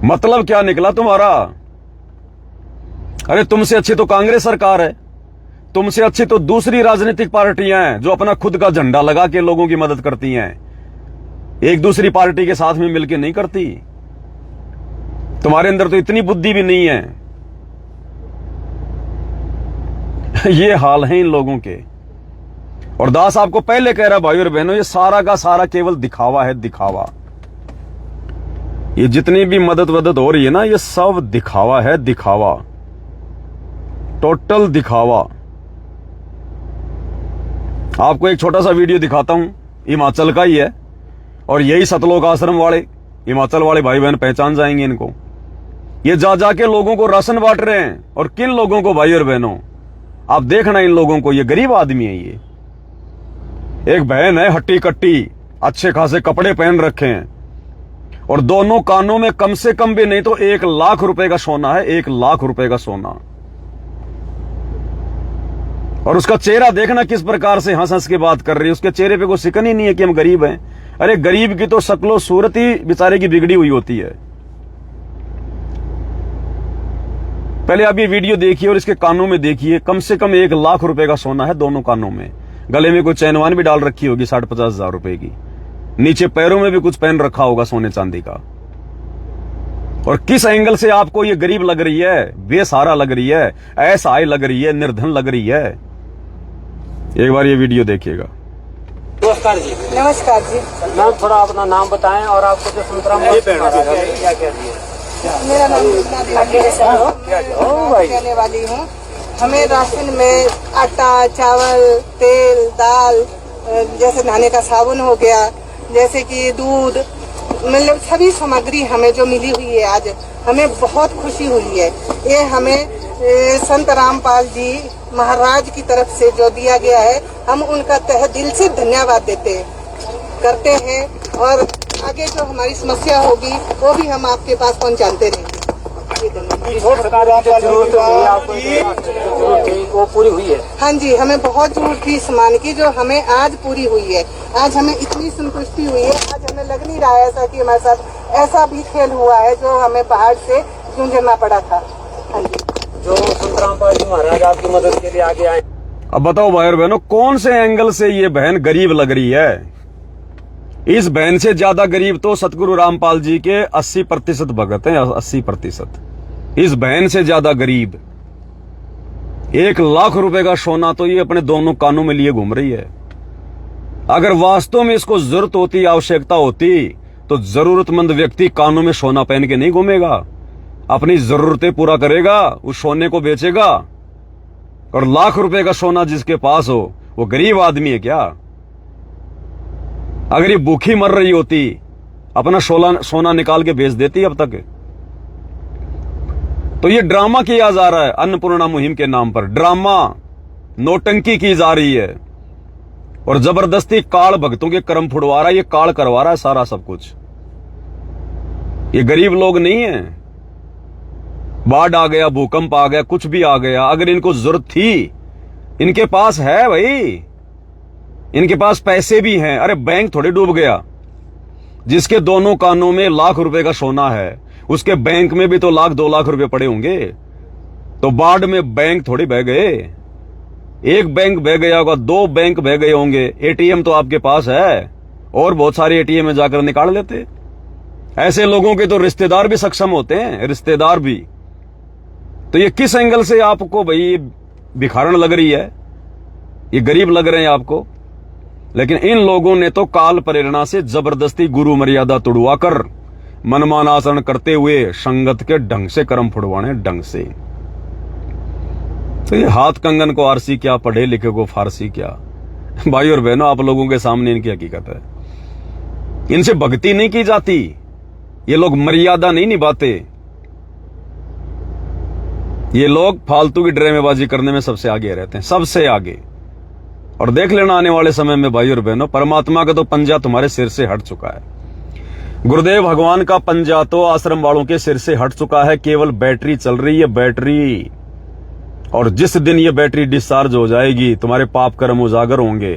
मतलब क्या निकला तुम्हारा? अरे तुमसे अच्छी तो कांग्रेस सरकार है, तुमसे अच्छी तो दूसरी राजनीतिक पार्टियां हैं जो अपना खुद का झंडा लगा के लोगों की मदद करती हैं, एक दूसरी पार्टी के साथ में मिलकर नहीं करती। तुम्हारे अंदर तो इतनी बुद्धि भी नहीं है। ये हाल है इन लोगों के। और दास आपको पहले कह रहा भाई और बहनों, ये सारा का सारा केवल दिखावा है, दिखावा। ये जितनी भी मदद हो रही है ना, ये सब दिखावा है, दिखावा, टोटल दिखावा। आपको एक छोटा सा वीडियो दिखाता हूं, हिमाचल का ही है, और यही सतलोक आश्रम वाले, हिमाचल वाले भाई बहन पहचान जाएंगे इनको। ये जा जाके लोगों को राशन बांट रहे हैं। और किन लोगों को भाई और बहनों? आप देखना इन लोगों को, ये गरीब आदमी है। ये एक बहन है हट्टी कट्टी, अच्छे खासे कपड़े पहन रखे हैं, और दोनों कानों में कम से कम भी नहीं तो 1 लाख रुपए का सोना है, 1 लाख रुपए का सोना। और उसका चेहरा देखना किस प्रकार से हंस हंस के बात कर रही है। उसके चेहरे पे कोई सिकन ही नहीं है कि हम गरीब हैं। अरे गरीब की तो शक्लो सूरत ही बेचारे की बिगड़ी हुई होती है। पहले आप ये वीडियो देखिए और इसके कानों में देखिए, कम से कम 1 लाख रुपए का सोना है दोनों कानों में। गले में कोई चैनवान भी डाल रखी होगी 60-50 हजार रुपए की। नीचे पैरों में भी कुछ पहन रखा होगा सोने चांदी का। और किस एंगल से आपको ये गरीब लग रही है, बेसहारा लग रही है, असहाय लग रही है, निर्धन लग रही है? एक बार ये वीडियो देखिएगा। नमस्कार जी। नमस्कार जी। मैम थोड़ा अपना नाम बताएं और आपको जो संतराम क्या क्या दिए? मेरा नाम कहने वाली हूँ। हमें राशन में आटा, चावल, तेल, दाल, जैसे नहाने का साबुन हो गया, जैसे कि दूध, मतलब सभी सामग्री हमें जो मिली हुई है आज, हमें बहुत खुशी हुई है। ये हमें संत रामपाल जी महाराज की तरफ से जो दिया गया है, हम उनका तहे दिल से धन्यवाद करते हैं। और आगे जो हमारी समस्या होगी वो भी हम आपके पास पहुंचाते रहेंगे। वो पूरी हुई है? हाँ जी, हमें बहुत जरूरत थी सामान की, जो हमें आज पूरी हुई है। आज हमें इतनी संतुष्टि हुई है। आज हमें लग नहीं रहा है ऐसा कि हमारे साथ ऐसा भी खेल हुआ है जो हमें बाहर से जूझना पड़ा था। हाँ जी, जो संत रामपाल जी महाराज आपकी मदद के लिए आगे आए। अब बताओ भाई और बहनों, कौन से एंगल से ये बहन गरीब लग रही है? इस बहन से ज्यादा गरीब तो सतगुरु रामपाल जी के 80% भगत हैं, 80%। इस बहन से ज्यादा गरीब। 1 लाख रुपए का सोना तो ये अपने दोनों कानों में लिए घूम रही है। अगर वास्तव में इसको जरूरत होती, आवश्यकता होती, तो जरूरतमंद व्यक्ति कानों में सोना पहन के नहीं घूमेगा, अपनी जरूरतें पूरा करेगा, उस सोने को बेचेगा। और लाख रुपए का सोना जिसके पास हो वो गरीब आदमी है क्या? अगर ये भूखी मर रही होती, अपना सोना निकाल के बेच देती अब तक। तो ये ड्रामा किया जा रहा है अन्नपूर्णा मुहिम के नाम पर। ड्रामा, नौटंकी की जा रही है, और जबरदस्ती काल भक्तों के कर्म फुड़वा रहा है, ये काल करवा रहा है सारा सब कुछ। ये गरीब लोग नहीं है। बाढ़ आ गया, भूकंप आ गया, कुछ भी आ गया, अगर इनको जरूरत थी, इनके पास है भाई, इनके पास पैसे भी हैं। अरे बैंक थोड़ी डूब गया। जिसके दोनों कानों में लाख रुपए का सोना है, उसके बैंक में भी तो लाख 2 लाख रुपए पड़े होंगे। तो बाढ़ में बैंक थोड़ी बह गए। एक बैंक बह गया होगा, 2 बैंक बह गए होंगे। एटीएम तो आपके पास है, और बहुत सारे एटीएम में जाकर निकाल लेते। ऐसे लोगों के तो रिश्तेदार भी सक्षम होते हैं, रिश्तेदार भी। तो ये किस एंगल से आपको भाई भिखारण लग रही है, ये गरीब लग रहे हैं आपको। लेकिन इन लोगों ने तो काल प्रेरणा से जबरदस्ती गुरु मर्यादा तुड़वाकर मनमान आचरण करते हुए संगत के ढंग से कर्म फुड़वाने ढंग से। तो ये हाथ कंगन को आरसी क्या, पढ़े लिखे को फारसी क्या। भाई और बहनों, आप लोगों के सामने इनकी हकीकत है। इनसे भक्ति नहीं की जाती, ये लोग मर्यादा नहीं निभाते, ये लोग फालतू की ड्रामेबाजी करने में सबसे आगे रहते हैं, सबसे आगे। और देख लेना आने वाले समय में भाई और बहनों, परमात्मा का तो पंजा तुम्हारे सिर से हट चुका है। गुरुदेव भगवान का पंजा तो आश्रम वालों के सिर से हट चुका है। केवल बैटरी चल रही है, बैटरी। और जिस दिन ये बैटरी डिस्चार्ज हो जाएगी, तुम्हारे पाप कर्म उजागर होंगे।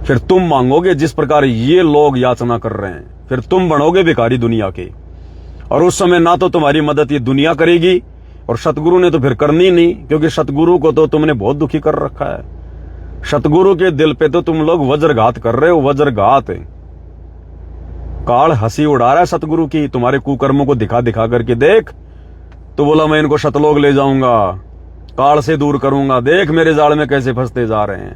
फिर तुम मांगोगे जिस प्रकार ये लोग याचना कर रहे हैं, फिर तुम बनोगे भिखारी दुनिया के। और उस समय ना तो तुम्हारी मदद ये दुनिया करेगी, और सतगुरु ने तो फिर करनी नहीं, क्योंकि सतगुरु को तो तुमने बहुत दुखी कर रखा है। सतगुरु के दिल पे तो तुम लोग वज्रघात कर रहे हो, वज्रघात। काल हंसी उड़ा रहा है सतगुरु की, तुम्हारे कुकर्मों को दिखा दिखा करके। देख, तो बोला मैं इनको सतलोक ले जाऊंगा, काल से दूर करूंगा, देख मेरे जाल में कैसे फंसते जा रहे हैं।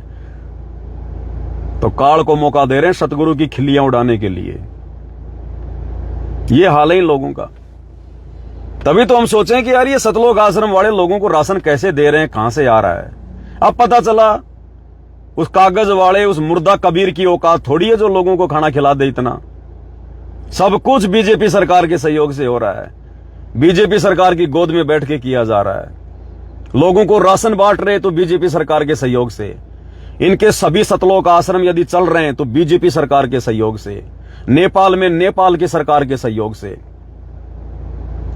तो काल को मौका दे रहे हैं सतगुरु की खिल्लियां उड़ाने के लिए। ये हाल है इन लोगों का। तभी तो हम सोचें कि यार ये सतलोक आश्रम वाले लोगों को राशन कैसे दे रहे हैं, कहां से आ रहा है। अब पता चला उस कागज वाले, उस मुर्दा कबीर की औकात थोड़ी है जो लोगों को खाना खिला दे। इतना सब कुछ बीजेपी सरकार के सहयोग से हो रहा है, बीजेपी सरकार की गोद में बैठ के किया जा रहा है। लोगों को राशन बांट रहे तो बीजेपी सरकार के सहयोग से। इनके सभी सतलोक आश्रम यदि चल रहे हैं तो बीजेपी सरकार के सहयोग से। नेपाल में नेपाल की सरकार के सहयोग से।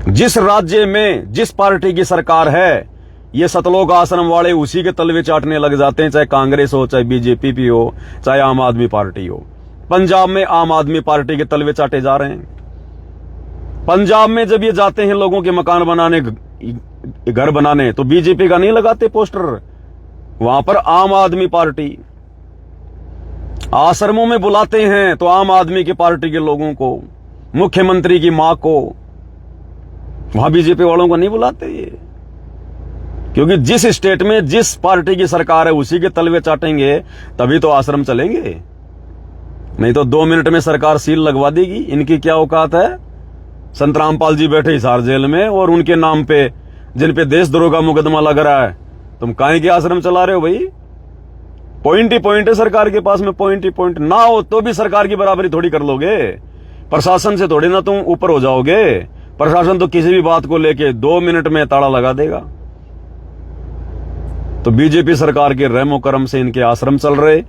जिस राज्य में जिस पार्टी की सरकार है, ये सतलोक आश्रम वाले उसी के तलवे चाटने लग जाते हैं, चाहे कांग्रेस हो, चाहे बीजेपी भी हो, चाहे आम आदमी पार्टी हो। पंजाब में आम आदमी पार्टी के तलवे चाटे जा रहे हैं। पंजाब में जब ये जाते हैं लोगों के मकान बनाने, घर बनाने, तो बीजेपी का नहीं लगाते पोस्टर, वहां पर आम आदमी पार्टी। आश्रमों में बुलाते हैं तो आम आदमी की पार्टी के लोगों को, मुख्यमंत्री की मां को। वहां बीजेपी वालों को नहीं बुलाते ये, क्योंकि जिस स्टेट में जिस पार्टी की सरकार है उसी के तलवे चाटेंगे तभी तो आश्रम चलेंगे। नहीं तो 2 मिनट में सरकार सील लगवा देगी। इनकी क्या औकात है। संत रामपाल जी बैठे हिसार जेल में, और उनके नाम पे, जिन पे देशद्रोह का मुकदमा लग रहा है, तुम काहे के आश्रम चला रहे हो भाई। पॉइंट ही पॉइंट है सरकार के पास में, पॉइंट ही पॉइंट। ना हो तो भी सरकार की बराबरी थोड़ी कर लोगे, प्रशासन से थोड़ी ना तुम ऊपर हो जाओगे। प्रशासन तो किसी भी बात को लेके 2 मिनट में ताला लगा देगा। तो बीजेपी सरकार के रहमो करम से इनके आश्रम चल रहे,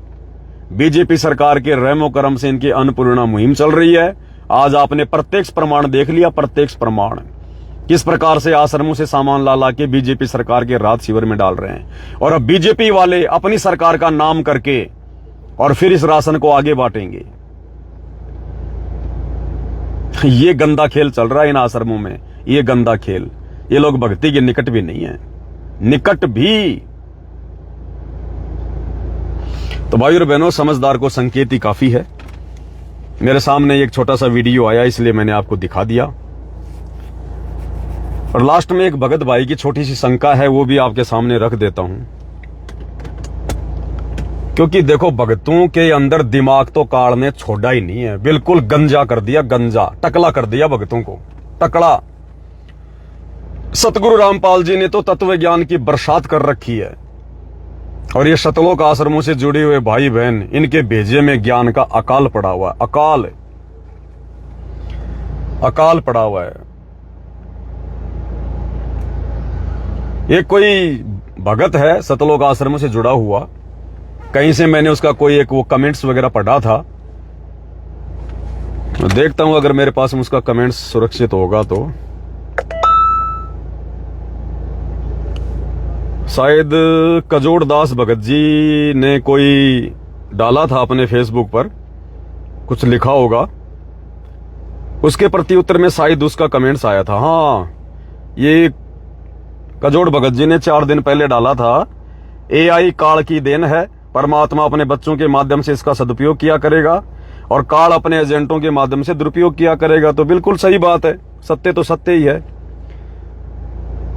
बीजेपी सरकार के रहमो करम से इनकी अन्नपूर्णा मुहिम चल रही है। आज आपने प्रत्यक्ष प्रमाण देख लिया, प्रत्यक्ष प्रमाण किस प्रकार से आश्रमों से सामान ला के बीजेपी सरकार के राहत शिविर में डाल रहे हैं। और अब बीजेपी वाले अपनी सरकार का नाम करके और फिर इस राशन को आगे बांटेंगे। ये गंदा खेल चल रहा है इन आश्रमों में, ये गंदा खेल। ये लोग भक्ति के निकट भी नहीं है, निकट भी। तो भाई और बहनों, समझदार को संकेत ही काफी है। मेरे सामने एक छोटा सा वीडियो आया, इसलिए मैंने आपको दिखा दिया। और लास्ट में एक भगत भाई की छोटी सी शंका है, वो भी आपके सामने रख देता हूं। क्योंकि देखो, भगतों के अंदर दिमाग तो काल ने छोड़ा ही नहीं है, बिल्कुल गंजा कर दिया, गंजा टकला कर दिया भगतों को, टकला। सतगुरु रामपाल जी ने तो तत्व ज्ञान की बरसात कर रखी है, और ये सतलोक आश्रमों से जुड़े हुए भाई बहन, इनके भेजे में ज्ञान का अकाल पड़ा हुआ है, अकाल, अकाल पड़ा हुआ है। एक कोई भगत है सतलोक आश्रमों से जुड़ा हुआ, कहीं से मैंने उसका कोई एक वो कमेंट्स वगैरह पढ़ा था। देखता हूं अगर मेरे पास में उसका कमेंट्स सुरक्षित होगा तो। शायद कजोड़ दास भगत जी ने कोई डाला था अपने फेसबुक पर, कुछ लिखा होगा, उसके प्रति उत्तर में शायद उसका कमेंट्स आया था। हाँ, ये कजोड़ भगत जी ने 4 दिन पहले डाला था, एआई काल की देन है, परमात्मा अपने बच्चों के माध्यम से इसका सदुपयोग किया करेगा और काल अपने एजेंटों के माध्यम से दुरुपयोग किया करेगा। तो बिल्कुल सही बात है, सत्य तो सत्य ही है।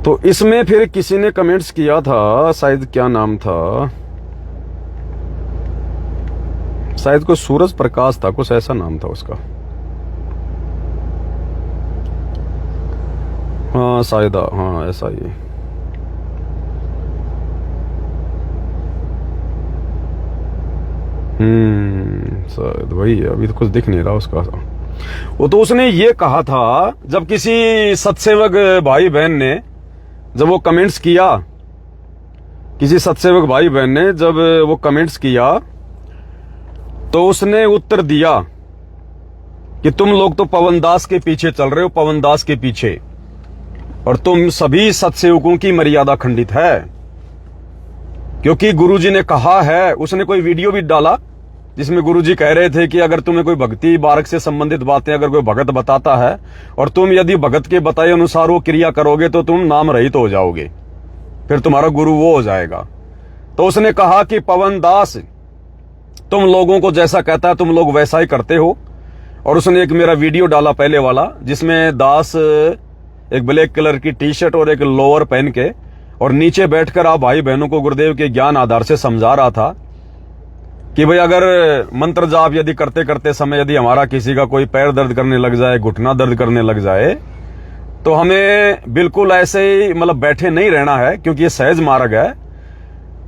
तो इसमें फिर किसी ने कमेंट्स किया था, शायद क्या नाम था, शायद कोई सूरज प्रकाश था, कुछ ऐसा नाम था उसका। हाँ शायद, हाँ ऐसा ही। शायद वही है, अभी तो कुछ दिख नहीं रहा उसका। वो तो उसने ये कहा था, जब किसी सत्सेवक भाई बहन ने जब वो कमेंट्स किया, किसी सत्सेवक भाई बहन ने जब वो कमेंट्स किया, तो उसने उत्तर दिया कि तुम लोग तो पवन दास के पीछे चल रहे हो, पवन दास के पीछे, और तुम सभी सत्सेवकों की मर्यादा खंडित है, क्योंकि गुरुजी ने कहा है। उसने कोई वीडियो भी डाला जिसमें गुरुजी कह रहे थे कि अगर तुम्हें कोई भक्ति बारक से संबंधित बातें अगर कोई भगत बताता है और तुम यदि भगत के बताए अनुसार वो क्रिया करोगे तो तुम नाम रहित हो जाओगे, फिर तुम्हारा गुरु वो हो जाएगा। तो उसने कहा कि पवन दास तुम लोगों को जैसा कहता है तुम लोग वैसा ही करते हो। और उसने एक मेरा वीडियो डाला पहले वाला, जिसमें दास एक ब्लैक कलर की टी शर्ट और एक लोअर पहन के और नीचे बैठकर आप भाई बहनों को गुरुदेव के ज्ञान आधार से समझा रहा था कि भाई अगर मंत्र जाप यदि करते करते समय यदि हमारा किसी का कोई पैर दर्द करने लग जाए, घुटना दर्द करने लग जाए, तो हमें बिल्कुल ऐसे ही मतलब बैठे नहीं रहना है, क्योंकि ये सहज मार्ग है।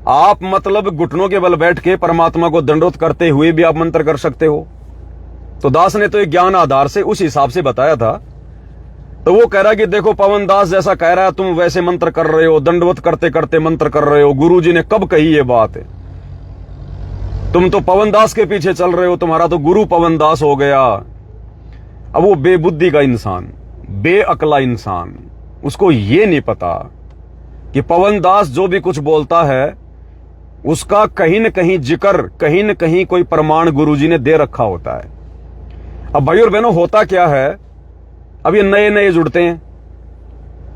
आप मतलब घुटनों के बल बैठ के परमात्मा को दंडोत करते हुए भी आप मंत्र कर सकते हो। तो दास ने तो एक ज्ञान आधार से उस हिसाब से बताया था। तो वो कह रहा है कि देखो पवन दास जैसा कह रहा है तुम वैसे मंत्र कर रहे हो, दंडवत करते करते मंत्र कर रहे हो। गुरुजी ने कब कही ये बात? तुम तो पवन दास के पीछे चल रहे हो, तुम्हारा तो गुरु पवन दास हो गया। अब वो बेबुद्धि का इंसान, बेअकला इंसान, उसको ये नहीं पता कि पवन दास जो भी कुछ बोलता है उसका कहीं न कहीं जिक्र, कहीं न कहीं कोई प्रमाण गुरुजी ने दे रखा होता है। अब भाई और बहनों, होता क्या है, अब ये नए नए जुड़ते हैं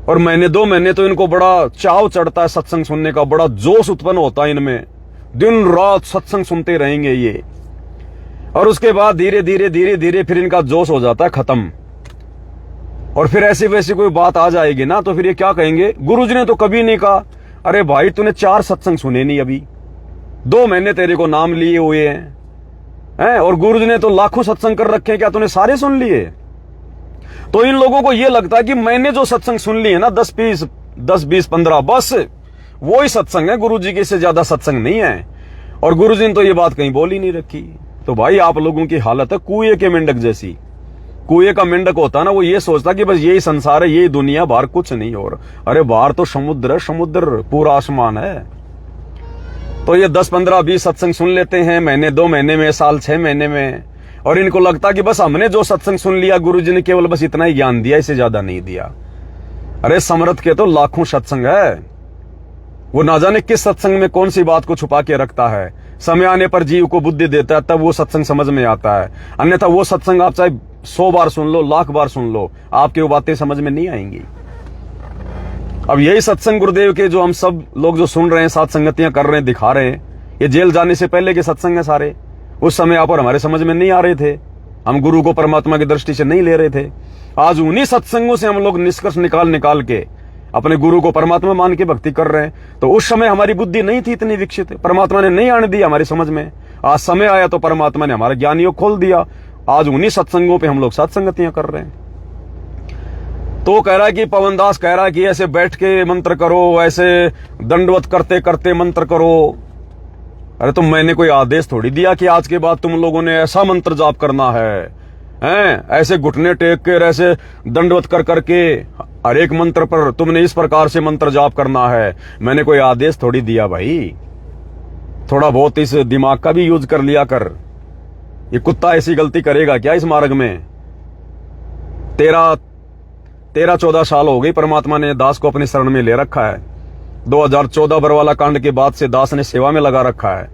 और महीने 2 महीने तो इनको बड़ा चाव चढ़ता है सत्संग सुनने का, बड़ा जोश उत्पन्न होता है इनमें, दिन रात सत्संग सुनते रहेंगे ये। और उसके बाद धीरे धीरे धीरे धीरे फिर इनका जोश हो जाता है खत्म। और फिर ऐसी वैसी कोई बात आ जाएगी ना तो फिर ये क्या कहेंगे, गुरुजी ने तो कभी नहीं कहा। अरे भाई तूने 4 सत्संग सुने नहीं, अभी 2 महीने तेरे को नाम लिए हुए हैं और गुरुजी ने तो लाखों सत्संग कर रखे हैं, क्या तूने सारे सुन लिए? तो इन लोगों को ये लगता है कि मैंने जो सत्संग सुन लिए ना 10 20 15 बस वो ही सत्संग है, गुरुजी के इससे ज्यादा सत्संग नहीं है। और गुरुजी ने तो ये बात कहीं बोल ही नहीं रखी। तो भाई आप लोगों की हालत है कुएं के मेंढक जैसी। कुएं का मेंढक होता ना, वो ये सोचता कि बस यही संसार है, यही दुनिया, बाहर कुछ नहीं। और अरे बाहर तो समुद्र है, समुद्र पूरा आसमान है। तो ये 10 15 20 सत्संग सुन लेते हैं महीने 2 महीने में, साल 6 महीने में, और इनको लगता कि बस हमने जो सत्संग सुन लिया गुरुजी ने केवल बस इतना ही ज्ञान दिया, इससे ज्यादा नहीं दिया। अरे समर्थ के तो लाखों सत्संग है, वो ना जाने किस सत्संग में कौन सी बात को छुपा के रखता है। समय आने पर जीव को बुद्धि देता है, तब वो सत्संग समझ में आता है। अन्यथा वो सत्संग आप चाहे 100 बार सुन लो, लाख बार सुन लो, आपकी वो बातें समझ में नहीं आएंगी। अब यही सत्संग गुरुदेव के जो हम सब लोग जो सुन रहे हैं, साथ संगतियां कर रहे हैं, दिखा रहे हैं, ये जेल जाने से पहले के सत्संग है सारे। उस समय आप और हमारे समझ में नहीं आ रहे थे, हम गुरु को परमात्मा की दृष्टि से नहीं ले रहे थे। आज उन्हीं सत्संगों से हम लोग निष्कर्ष निकाल के अपने गुरु को परमात्मा मान के भक्ति कर रहे हैं। तो उस समय हमारी बुद्धि नहीं थी इतनी विकसित, परमात्मा ने नहीं आने दी हमारी समझ में। आज समय आया तो परमात्मा ने हमारा ज्ञान योग खोल दिया। आज उन्हीं सत्संगों पे हम लोग सत्संगतियां कर रहे हैं। तो कह रहा है कि पवन दास कह रहा है कि ऐसे बैठ के मंत्र करो, ऐसे दंडवत करते करते मंत्र करो। अरे तो मैंने कोई आदेश थोड़ी दिया कि आज के बाद तुम लोगों ने ऐसा मंत्र जाप करना है, ऐसे घुटने टेक कर, ऐसे दंडवत कर करके हर एक मंत्र पर तुमने इस प्रकार से मंत्र जाप करना है। मैंने कोई आदेश थोड़ी दिया भाई। थोड़ा बहुत इस दिमाग का भी यूज कर लिया कर। ये कुत्ता ऐसी गलती करेगा क्या इस मार्ग में? 13-14 साल हो गई परमात्मा ने दास को अपनी शरण में ले रखा है। 2014 बरवाला कांड के बाद से दास ने सेवा में लगा रखा है।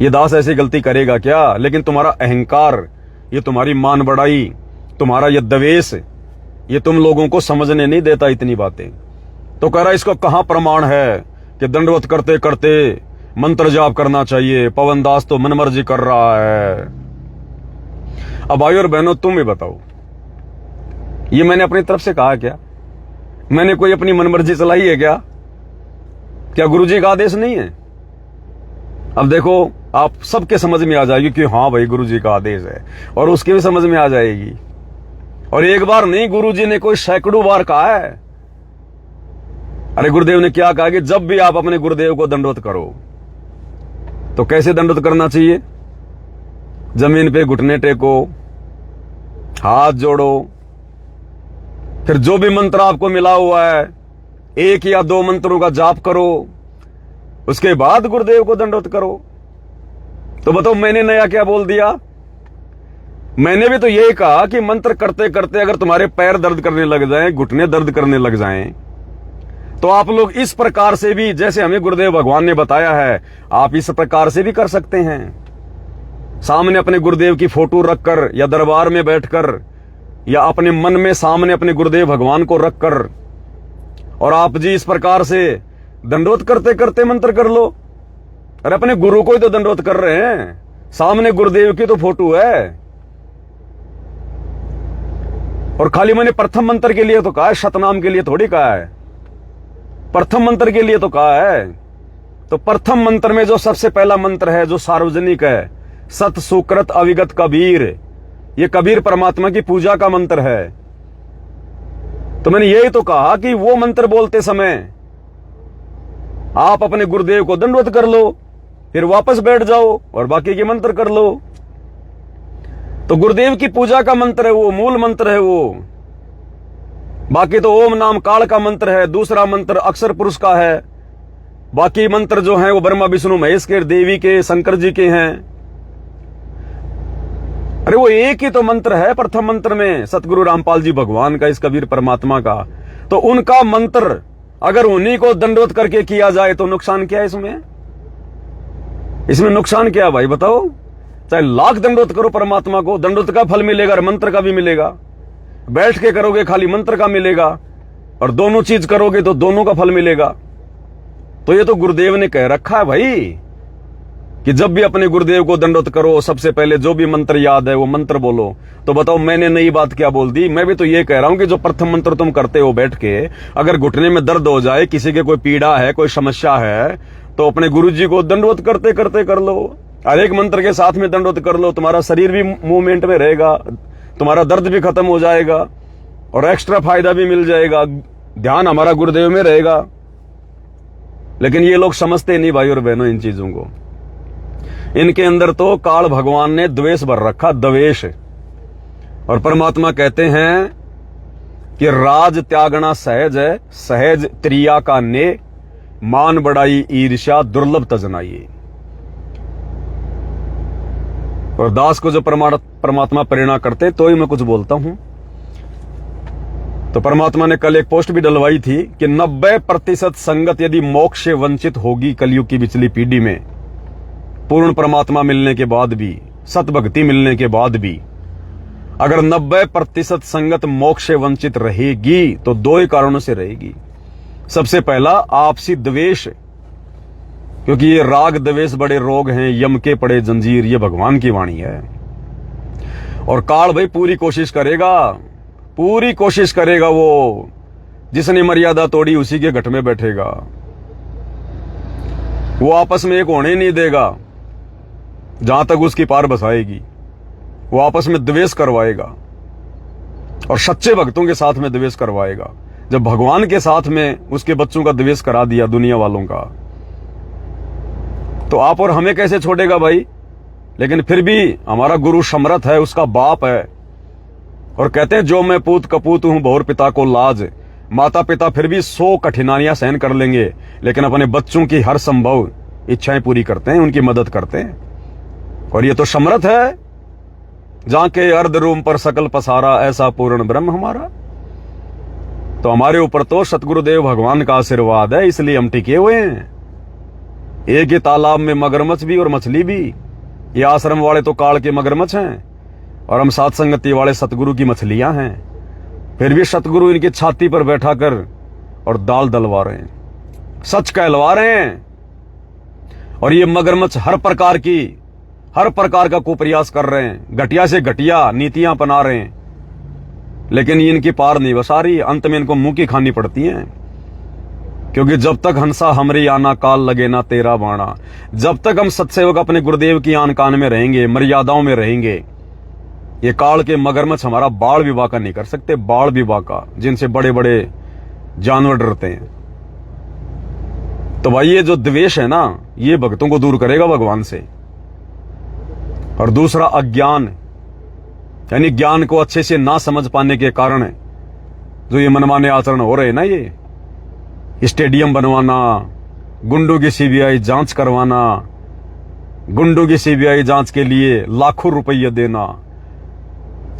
ये दास ऐसी गलती करेगा क्या? लेकिन तुम्हारा अहंकार, ये तुम्हारी मान बढ़ाई, तुम्हारा ये द्वेष, ये तुम लोगों को समझने नहीं देता इतनी बातें। तो कह रहा इसको कहां प्रमाण है कि दंडवत करते करते मंत्र जाप करना चाहिए? पवन दास तो मनमर्जी कर रहा है। अब भाई और बहनों, तुम भी बताओ, ये मैंने अपनी तरफ से कहा क्या? मैंने कोई अपनी मनमर्जी चलाई है क्या? क्या गुरुजी का आदेश नहीं है? अब देखो, आप सबके समझ में आ जाएगी कि हाँ भाई गुरुजी का आदेश है, और उसके भी समझ में आ जाएगी। और एक बार नहीं, गुरुजी ने कोई सैकड़ों बार कहा है। अरे गुरुदेव ने क्या कहा कि जब भी आप अपने गुरुदेव को दंडवत करो तो कैसे दंडवत करना चाहिए? जमीन पे घुटने टेको, हाथ जोड़ो, फिर जो भी मंत्र आपको मिला हुआ है 1 या 2 मंत्रों का जाप करो, उसके बाद गुरुदेव को दंडवत करो। तो बताओ, मैंने नया क्या बोल दिया? मैंने भी तो यही कहा कि मंत्र करते करते अगर तुम्हारे पैर दर्द करने लग जाएं, घुटने दर्द करने लग जाएं, तो आप लोग इस प्रकार से भी, जैसे हमें गुरुदेव भगवान ने बताया है, आप इस प्रकार से भी कर सकते हैं। सामने अपने गुरुदेव की फोटो रखकर, या दरबार में बैठकर, या अपने मन में सामने अपने गुरुदेव भगवान को रखकर, और आप जी इस प्रकार से दंडवत करते करते मंत्र कर लो। अरे अपने गुरु को ही तो दंडवत कर रहे हैं, सामने गुरुदेव की तो फोटो है। और खाली मैंने प्रथम मंत्र के लिए तो कहा है, शतनाम के लिए थोड़ी कहा है। प्रथम मंत्र के लिए तो कहा है। तो प्रथम मंत्र में जो सबसे पहला मंत्र है, जो सार्वजनिक है, सत सुकृत अविगत कबीर, ये कबीर परमात्मा की पूजा का मंत्र है। तो मैंने यही तो कहा कि वो मंत्र बोलते समय आप अपने गुरुदेव को दंडवत कर लो, फिर वापस बैठ जाओ और बाकी के मंत्र कर लो। तो गुरुदेव की पूजा का मंत्र है वो, मूल मंत्र है वो। बाकी तो ओम नाम काल का मंत्र है, दूसरा मंत्र अक्षर पुरुष का है, बाकी मंत्र जो हैं वो ब्रह्मा विष्णु महेश के, देवी के, शंकर जी के हैं। अरे वो एक ही तो मंत्र है प्रथम मंत्र में, सतगुरु रामपाल जी भगवान का, इस कबीर परमात्मा का। तो उनका मंत्र अगर उन्हीं को दंडवत करके किया जाए तो नुकसान क्या है इसमें? इसमें नुकसान क्या है भाई बताओ? चाहे लाख दंडवत करो परमात्मा को, दंडवत का फल मिलेगा और मंत्र का भी मिलेगा। बैठ के करोगे खाली मंत्र का मिलेगा, और दोनों चीज करोगे तो दोनों का फल मिलेगा। तो ये तो गुरुदेव ने कह रखा है भाई कि जब भी अपने गुरुदेव को दंडवत करो, सबसे पहले जो भी मंत्र याद है वो मंत्र बोलो। तो बताओ, मैंने नई बात क्या बोल दी? मैं भी तो ये कह रहा हूं कि जो प्रथम मंत्र तुम करते हो बैठ के, अगर घुटने में दर्द हो जाए, किसी के कोई पीड़ा है, कोई समस्या है, तो अपने गुरुजी को दंडवत करते करते कर लो। हर एक मंत्र के साथ में दंडवत कर लो, तुम्हारा शरीर भी मूवमेंट में रहेगा, तुम्हारा दर्द भी खत्म हो जाएगा और एक्स्ट्रा फायदा भी मिल जाएगा, ध्यान हमारा गुरुदेव में रहेगा। लेकिन ये लोग समझते नहीं भाई और बहनों इन चीजों को। इनके अंदर तो काल भगवान ने द्वेष भर रखा, द्वेष। और परमात्मा कहते हैं कि राज त्यागना सहज है, सहज त्रिया का ने, मान बढ़ाई ईर्ष्या दुर्लभ तजनाई। और दास को जो परमात्मा प्रेरणा करते, तो ही मैं कुछ बोलता हूं। तो परमात्मा ने कल एक पोस्ट भी डलवाई थी कि 90% संगत यदि मोक्ष से वंचित होगी कलयुग की पिछली पीढ़ी में, पूर्ण परमात्मा मिलने के बाद भी, सतभक्ति मिलने के बाद भी, अगर 90% संगत मोक्ष से वंचित रहेगी तो 2 ही कारणों से रहेगी। सबसे पहला आपसी द्वेष, क्योंकि ये राग द्वेष बड़े रोग हैं, यम के पड़े जंजीर, ये भगवान की वाणी है। और काल भाई पूरी कोशिश करेगा, वो जिसने मर्यादा तोड़ी उसी के घट में बैठेगा। वो आपस में एक होने नहीं देगा जहां तक उसकी पार बसाएगी। वो आपस में द्वेष करवाएगा और सच्चे भक्तों के साथ में द्वेष करवाएगा। जब भगवान के साथ में उसके बच्चों का द्वेष करा दिया दुनिया वालों का, तो आप और हमें कैसे छोड़ेगा भाई? लेकिन फिर भी हमारा गुरु समर्थ है, उसका बाप है। और कहते हैं जो मैं पूत कपूत हूं बहुर पिता को लाज। माता पिता फिर भी 100 कठिनाइयां सहन कर लेंगे, लेकिन अपने बच्चों की हर संभव इच्छाएं पूरी करते हैं, उनकी मदद करते हैं। और ये तो समर्थ है, जाके अर्ध रूम पर सकल पसारा, ऐसा पूर्ण ब्रह्म हमारा। तो हमारे ऊपर तो सतगुरुदेव भगवान का आशीर्वाद है, इसलिए हम टिके हुए हैं। एक ही तालाब में मगरमच्छ भी और मछली भी। ये आश्रम वाले तो काल के मगरमच्छ हैं और हम सात संगति वाले सतगुरु की मछलियां हैं। फिर भी सतगुरु इनकी छाती पर बैठा कर और दाल दलवा रहे हैं, सच कहलवा रहे हैं। और ये मगरमच्छ हर प्रकार का कुप्रयास कर रहे हैं, घटिया से घटिया नीतियां अपना रहे हैं, लेकिन इनकी पार नहीं बसा रही। अंत में इनको मुंह की खानी पड़ती है, क्योंकि जब तक हंसा हमरी आना काल लगे ना तेरा बाणा। जब तक हम सत्सेवक अपने गुरुदेव की आन कान में रहेंगे, मर्यादाओं में रहेंगे, ये काल के मगरमच्छ हमारा बाढ़ भी वाका नहीं कर सकते। बाढ़ भी वाका, जिनसे बड़े बड़े जानवर डरते हैं। तो भाई ये जो द्वेष है ना, ये भक्तों को दूर करेगा भगवान से। और दूसरा अज्ञान, यानी ज्ञान को अच्छे से ना समझ पाने के कारण जो ये मनमाने आचरण हो रहे हैं ना, ये स्टेडियम बनवाना, गुंडों की सीबीआई जांच करवाना, गुंडों की सीबीआई जांच के लिए लाखों रुपये देना,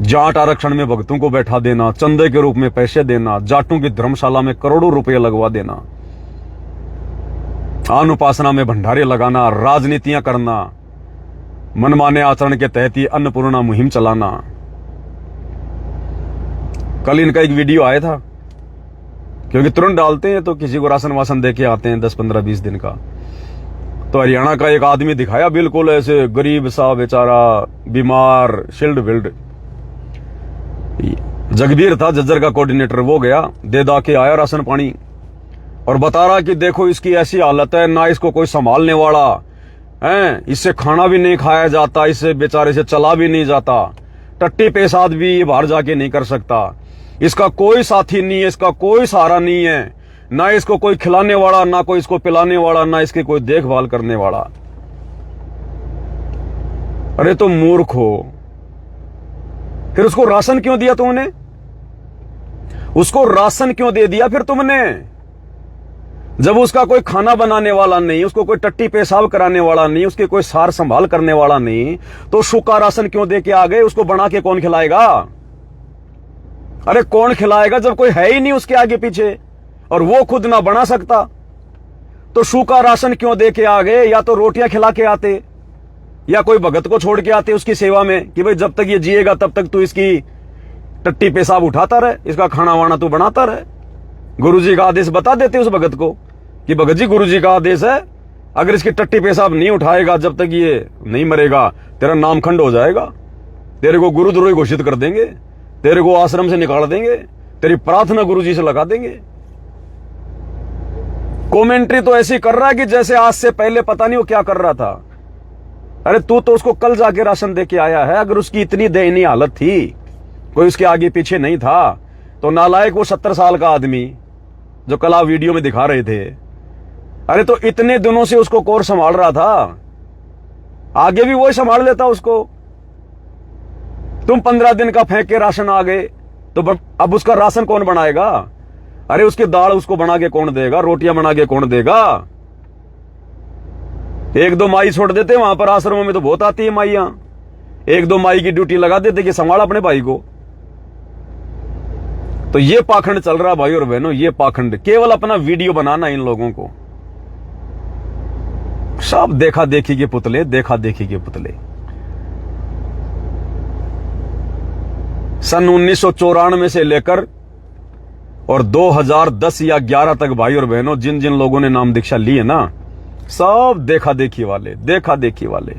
जाट आरक्षण में भक्तों को बैठा देना, चंदे के रूप में पैसे देना, जाटों की धर्मशाला में करोड़ों रुपए लगवा देना, अनुपासना में भंडारे लगाना, राजनीतियां करना, मनमाने आचरण के तहत ही अन्नपूर्णा मुहिम चलाना। कल इनका एक वीडियो आया था, क्योंकि तुरंत डालते हैं तो किसी को राशन वासन दे के आते हैं 10, 15, 20 दिन का। तो हरियाणा का एक आदमी दिखाया, बिल्कुल ऐसे गरीब सा बेचारा, बीमार, शिल्ड विल्ड। जगबीर था जज्जर का कोऑर्डिनेटर, वो गया दे दा के आया राशन पानी और बता रहा कि देखो इसकी ऐसी हालत है, ना इसको कोई संभालने वाला है, इससे खाना भी नहीं खाया जाता, इससे बेचारे से चला भी नहीं जाता, टट्टी पेशाब भी ये बाहर जाके नहीं कर सकता, इसका कोई साथी नहीं है, इसका कोई सहारा नहीं है, ना इसको कोई खिलाने वाला, ना कोई इसको पिलाने वाला, ना इसकी कोई देखभाल करने वाला। अरे तो मूर्ख हो, फिर उसको राशन क्यों दिया तुमने? उसको राशन क्यों दे दिया फिर तुमने? जब उसका कोई खाना बनाने वाला नहीं, उसको कोई टट्टी पेशाब कराने वाला नहीं, उसके कोई सार संभाल करने वाला नहीं, तो सूखा राशन क्यों दे के आ गए? उसको बना के कौन खिलाएगा? अरे कौन खिलाएगा जब कोई है ही नहीं उसके आगे पीछे और वो खुद ना बना सकता? तो सूखा राशन क्यों दे के आ गए? या तो रोटियां खिला के आते, या कोई भगत को छोड़ के आते उसकी सेवा में कि भाई जब तक ये जिएगा तब तक तू इसकी टट्टी पेशाब उठाता रहे, इसका खाना वाना तू बनाता रहे। गुरुजी का आदेश बता देते उस भगत को कि भगत जी गुरुजी का आदेश है, अगर इसकी टट्टी पेशाब नहीं उठाएगा जब तक ये नहीं मरेगा, तेरा नाम खंड हो जाएगा, तेरे को गुरुद्रोही घोषित कर देंगे, तेरे को आश्रम से निकाल देंगे, तेरी प्रार्थना गुरुजी से लगा देंगे। कमेंट्री तो ऐसी कर रहा है कि जैसे आज से पहले पता नहीं वो क्या कर रहा था। अरे तू तो उसको कल जाके राशन दे के आया है। अगर उसकी इतनी दयनीय हालत थी, कोई उसके आगे पीछे नहीं था, तो नालायक वो 70 साल का आदमी जो कल आप वीडियो में दिखा रहे थे, अरे तो इतने दिनों से उसको कौन संभाल रहा था? आगे भी वही संभाल लेता उसको। तुम 15 दिन का फेंक के राशन आ गए, तो अब उसका राशन कौन बनाएगा? अरे उसकी दाल उसको बना के कौन देगा? रोटियां बना के कौन देगा? 1-2 माई छोड़ देते, वहां पर आश्रमों में तो बहुत आती है माइयां, 1-2 माई की ड्यूटी लगा देते कि संभाल अपने भाई को। तो ये पाखंड चल रहा भाई और बहनों, ये पाखंड, केवल अपना वीडियो बनाना इन लोगों को। सब देखा देखी के पुतले, देखा देखी के पुतले। सन 1994 से लेकर और 2010 या 11 तक भाई और बहनों, जिन जिन लोगों ने नाम दीक्षा ली है ना, सब देखा देखी वाले, देखा देखी वाले।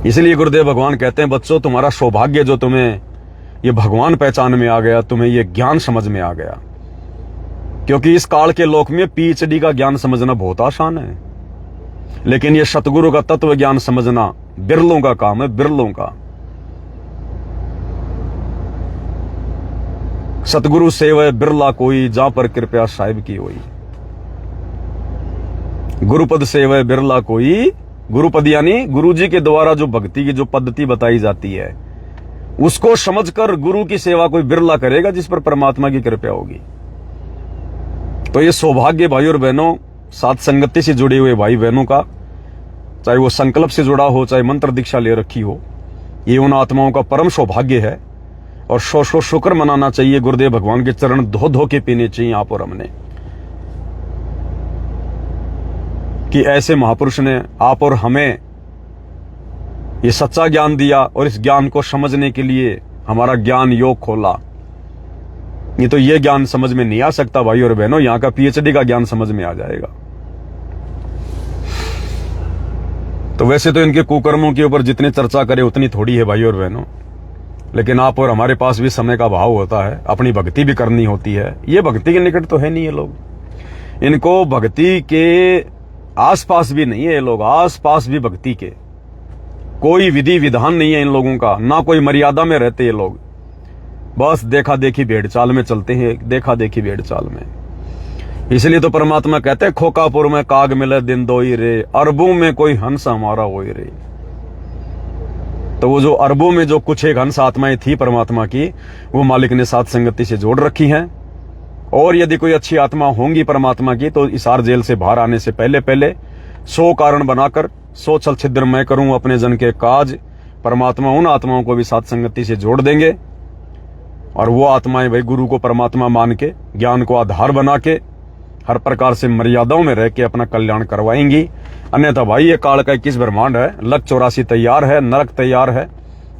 इसलिए गुरुदेव भगवान कहते हैं, बच्चों तुम्हारा सौभाग्य जो तुम्हें ये भगवान पहचान में आ गया, तुम्हें ये ज्ञान समझ में आ गया। क्योंकि इस काल के लोक में पीएचडी का ज्ञान समझना बहुत आसान है, लेकिन ये सतगुरु का तत्व ज्ञान समझना बिरलों का काम है, बिरलों का। सतगुरु सेवय बिरला कोई, जहां पर कृपया साहिब की होई। गुरुपद सेवय बिरला कोई, गुरुपद यानी गुरु जी के द्वारा जो भक्ति की जो पद्धति बताई जाती है, उसको समझकर गुरु की सेवा कोई बिरला करेगा जिस पर परमात्मा की कृपा होगी। तो ये सौभाग्य भाई और बहनों, साथ संगति से जुड़े हुए भाई बहनों का, चाहे वो संकल्प से जुड़ा हो, चाहे मंत्र दीक्षा ले रखी हो, ये उन आत्माओं का परम सौभाग्य है। और सौ शुक्र मनाना चाहिए, गुरुदेव भगवान के चरण धो धो के पीने चाहिए आप और हमने, कि ऐसे महापुरुष ने आप और हमें ये सच्चा ज्ञान दिया और इस ज्ञान को समझने के लिए हमारा ज्ञान योग खोला। नहीं तो ये ज्ञान समझ में नहीं आ सकता भाई और बहनों, यहां का पीएचडी का ज्ञान समझ में आ जाएगा। तो वैसे तो इनके कुकर्मों के ऊपर जितनी चर्चा करे उतनी थोड़ी है भाई और बहनों, लेकिन आप और हमारे पास भी समय का अभाव होता है, अपनी भक्ति भी करनी होती है। ये भक्ति के निकट तो है नहीं, ये लोग इनको भक्ति के आसपास भी नहीं है, ये लोग आसपास भी भक्ति के कोई विधि विधान नहीं है इन लोगों का, ना कोई मर्यादा में रहते ये लोग, बस देखा देखी भेड़ चाल में चलते हैं, देखा देखी भेड़ चाल में। इसलिए तो परमात्मा कहते हैं खोकापुर में काग मिले दिन दोई रे, अरबों में कोई हंस हमारा होई रे। तो वो जो अरबों में जो कुछ एक हंस आत्माएं थी परमात्मा की, वो मालिक ने साथ संगति से जोड़ रखी हैं। और यदि कोई अच्छी आत्मा होंगी परमात्मा की तो इसार जेल से बाहर आने से पहले पहले 100 कारण बनाकर 100 छल छिद्र मैं करूं अपने जन के काज, परमात्मा उन आत्माओं को भी साथ संगति से जोड़ देंगे। और वो आत्माएं भाई गुरु को परमात्मा मान के, ज्ञान को आधार बना के, हर प्रकार से मर्यादाओं में रह के अपना कल्याण करवाएंगी। अन्यथा भाई ये काल का 21 ब्रह्मांड है, लक 84 तैयार है, नरक तैयार है,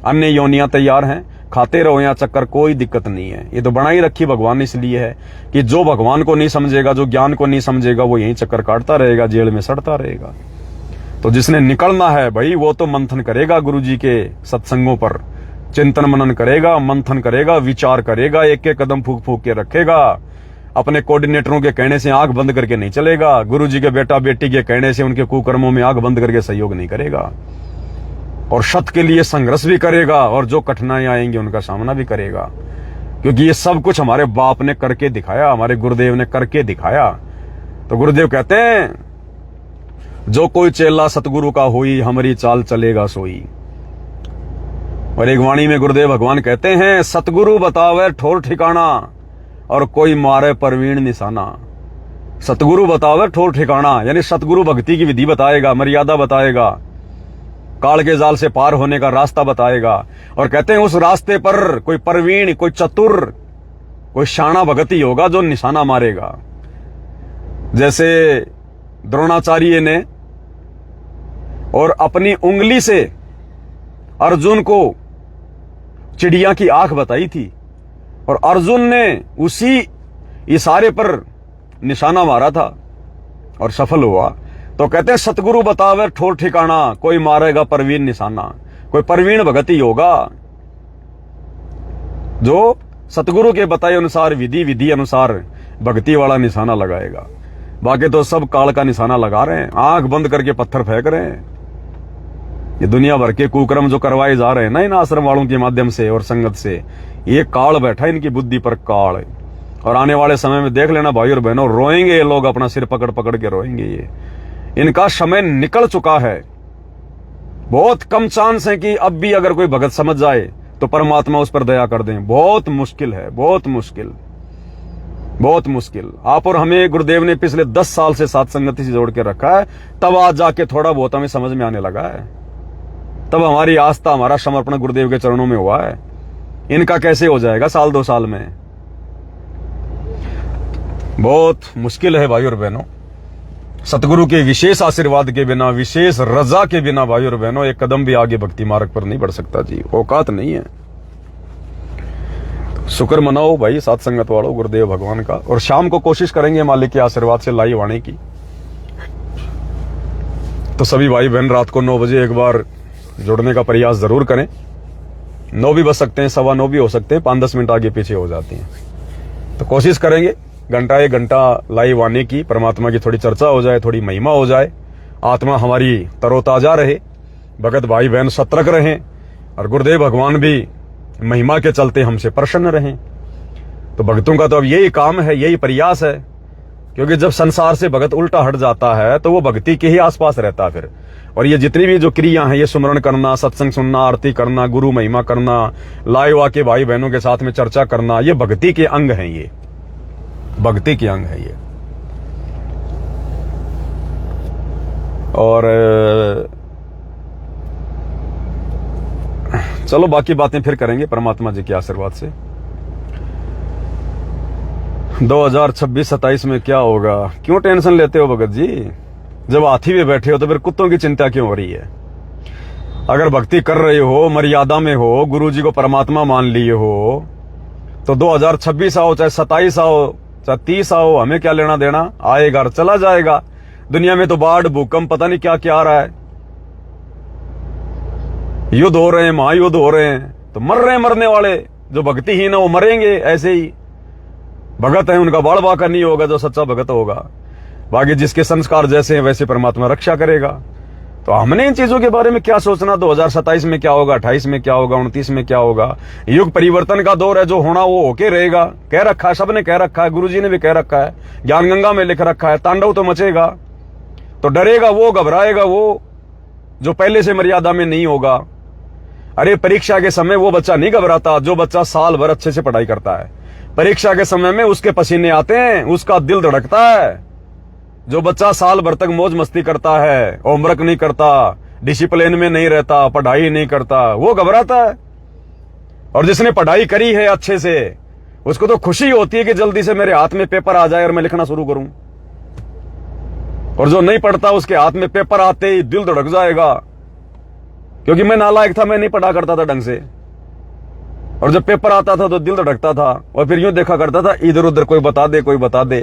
अन्य योनियां तैयार हैं, खाते रहो यहाँ चक्कर, कोई दिक्कत नहीं है। ये तो बना ही रखी भगवान इसलिए है कि जो भगवान को नहीं समझेगा, जो ज्ञान को नहीं समझेगा, वो यहीं चक्कर काटता रहेगा, जेल में सड़ता रहेगा। तो जिसने निकलना है भाई वो तो मंथन करेगा, गुरु जी के सत्संगों पर चिंतन मनन करेगा, मंथन करेगा, विचार करेगा, एक एक कदम फूक फूक के रखेगा। अपने कोऑर्डिनेटरों के कहने से आंख बंद करके नहीं चलेगा, गुरु जी के बेटा बेटी के कहने से उनके कुकर्मों में आंख बंद करके सहयोग नहीं करेगा। और सत्य के लिए संघर्ष भी करेगा और जो कठिनाइयां आएंगी उनका सामना भी करेगा, क्योंकि ये सब कुछ हमारे बाप ने करके दिखाया, हमारे गुरुदेव ने करके दिखाया। तो गुरुदेव कहते हैं जो कोई चेला सतगुरु का हुई, हमारी चाल चलेगा सोई। और एक वाणी में गुरुदेव भगवान कहते हैं सतगुरु बतावे ठोर ठिकाना और कोई मारे परवीण निशाना। सतगुरु बतावे ठोर ठिकाना, यानी सतगुरु भक्ति की विधि बताएगा, मर्यादा बताएगा, काल के जाल से पार होने का रास्ता बताएगा। और कहते हैं उस रास्ते पर कोई परवीण, कोई चतुर, कोई शाना भगत ही होगा जो निशाना मारेगा। जैसे द्रोणाचार्य ने और अपनी उंगली से अर्जुन को चिड़िया की आंख बताई थी और अर्जुन ने उसी इशारे पर निशाना मारा था और सफल हुआ। तो कहते हैं सतगुरु बतावे ठोर ठिकाना, कोई मारेगा परवीन निशाना। कोई परवीन भगत ही होगा जो सतगुरु के बताए अनुसार, विधि अनुसार भक्ति वाला निशाना लगाएगा। बाकी तो सब काल का निशाना लगा रहे हैं, आंख बंद करके पत्थर फेंक रहे हैं। ये दुनिया भर के कुकर्म जो करवाए जा रहे हैं ना इन आश्रम वालों के माध्यम से और संगत से, ये काल बैठा इनकी बुद्धि पर काल। और आने वाले समय में देख लेना भाई और बहनों, रोएंगे ये लोग, अपना सिर पकड़ पकड़ के रोएंगे। ये इनका समय निकल चुका है। बहुत कम चांस है कि अब भी अगर कोई भगत समझ जाए तो परमात्मा उस पर दया कर दें। बहुत मुश्किल है, बहुत मुश्किल, बहुत मुश्किल। आप और हमें गुरुदेव ने पिछले 10 साल से साथ संगति से जोड़ के रखा है, तब आज जाके थोड़ा बहुत हमें समझ में आने लगा है। तब हमारी आस्था, हमारा समर्पण गुरुदेव के चरणों में हुआ है। इनका कैसे हो जाएगा साल 2 साल में? बहुत मुश्किल है भाई और बहनों। सतगुरु के विशेष आशीर्वाद के बिना, विशेष रजा के बिना भाई और बहनों एक कदम भी आगे भक्ति मार्ग पर नहीं बढ़ सकता जी, औकात नहीं है। शुक्र मनाओ भाई साथ संगत वालों गुरुदेव भगवान का। और शाम को कोशिश करेंगे मालिक के आशीर्वाद से लाइव आने की। तो सभी भाई बहन रात को 9 बजे एक बार जुड़ने का प्रयास जरूर करें। 9 भी बज सकते हैं, 9:15 भी हो सकते हैं, 5-10 मिनट आगे पीछे हो जाती हैं। तो कोशिश करेंगे घंटा 1 घंटा लाइव आने की, परमात्मा की थोड़ी चर्चा हो जाए, थोड़ी महिमा हो जाए, आत्मा हमारी तरोताजा रहे, भगत भाई बहन सतर्क रहें और गुरुदेव भगवान भी महिमा के चलते हमसे प्रसन्न रहें। तो भक्तों का तो अब यही काम है, यही प्रयास है, क्योंकि जब संसार से भगत उल्टा हट जाता है तो वो भक्ति के ही आसपास रहता है फिर। और ये जितनी भी जो क्रिया हैं, ये सुमरण करना, सत्संग सुनना, आरती करना, गुरु महिमा करना, लाइव आके भाई बहनों के साथ में चर्चा करना, ये भक्ति के अंग हैं, ये भक्ति के अंग है ये। और चलो बाकी बातें फिर करेंगे परमात्मा जी के आशीर्वाद से। 2026-27 में क्या होगा, क्यों टेंशन लेते हो भगत जी? जब हाथी में बैठे हो तो फिर कुत्तों की चिंता क्यों हो रही है? अगर भक्ति कर रहे हो, मर्यादा में हो, गुरु जी को परमात्मा मान लिए हो, तो 2026 आओ चाहे 27 आओ चाहे 30 आओ, हमें क्या लेना देना? आएगा और चला जाएगा। दुनिया में तो बाढ़, भूकंप, पता नहीं क्या क्या आ रहा है, युद्ध हो रहे हैं, महायुद्ध हो रहे हैं, तो मर रहे हैं मरने वाले। जो भक्तिहीन है वो मरेंगे ऐसे ही। भगत है उनका बाढ़ बाका नहीं होगा, जो सच्चा भगत होगा। बाकी जिसके संस्कार जैसे हैं वैसे परमात्मा रक्षा करेगा। तो हमने इन चीजों के बारे में क्या सोचना? 2027 में क्या होगा, 28 में क्या होगा, 29 में क्या होगा? युग परिवर्तन का दौर है, जो होना वो होके रहेगा। कह रखा है, सबने कह रखा है, गुरुजी ने भी कह रखा है, ज्ञान गंगा में लिख रखा है। तांडव तो मचेगा। तो डरेगा वो, घबराएगा वो जो पहले से मर्यादा में नहीं होगा। अरे परीक्षा के समय वो बच्चा नहीं घबराता जो बच्चा साल भर अच्छे से पढ़ाई करता है। परीक्षा के समय में उसके पसीने आते हैं, उसका दिल धड़कता है। जो बच्चा साल भर तक मौज मस्ती करता है, होमवर्क नहीं करता, डिसिप्लिन में नहीं रहता, पढ़ाई नहीं करता, वो घबराता है। और जिसने पढ़ाई करी है अच्छे से, उसको तो खुशी होती है कि जल्दी से मेरे हाथ में पेपर आ जाए और मैं लिखना शुरू करूं। और जो नहीं पढ़ता उसके हाथ में पेपर आते ही दिल धड़क जाएगा, क्योंकि मैं नालायक था, मैं नहीं पढ़ा करता था ढंग से। और जब पेपर आता था तो दिल धड़कता था, और फिर यूं देखा करता था इधर उधर कोई बता दे, कोई बता दे।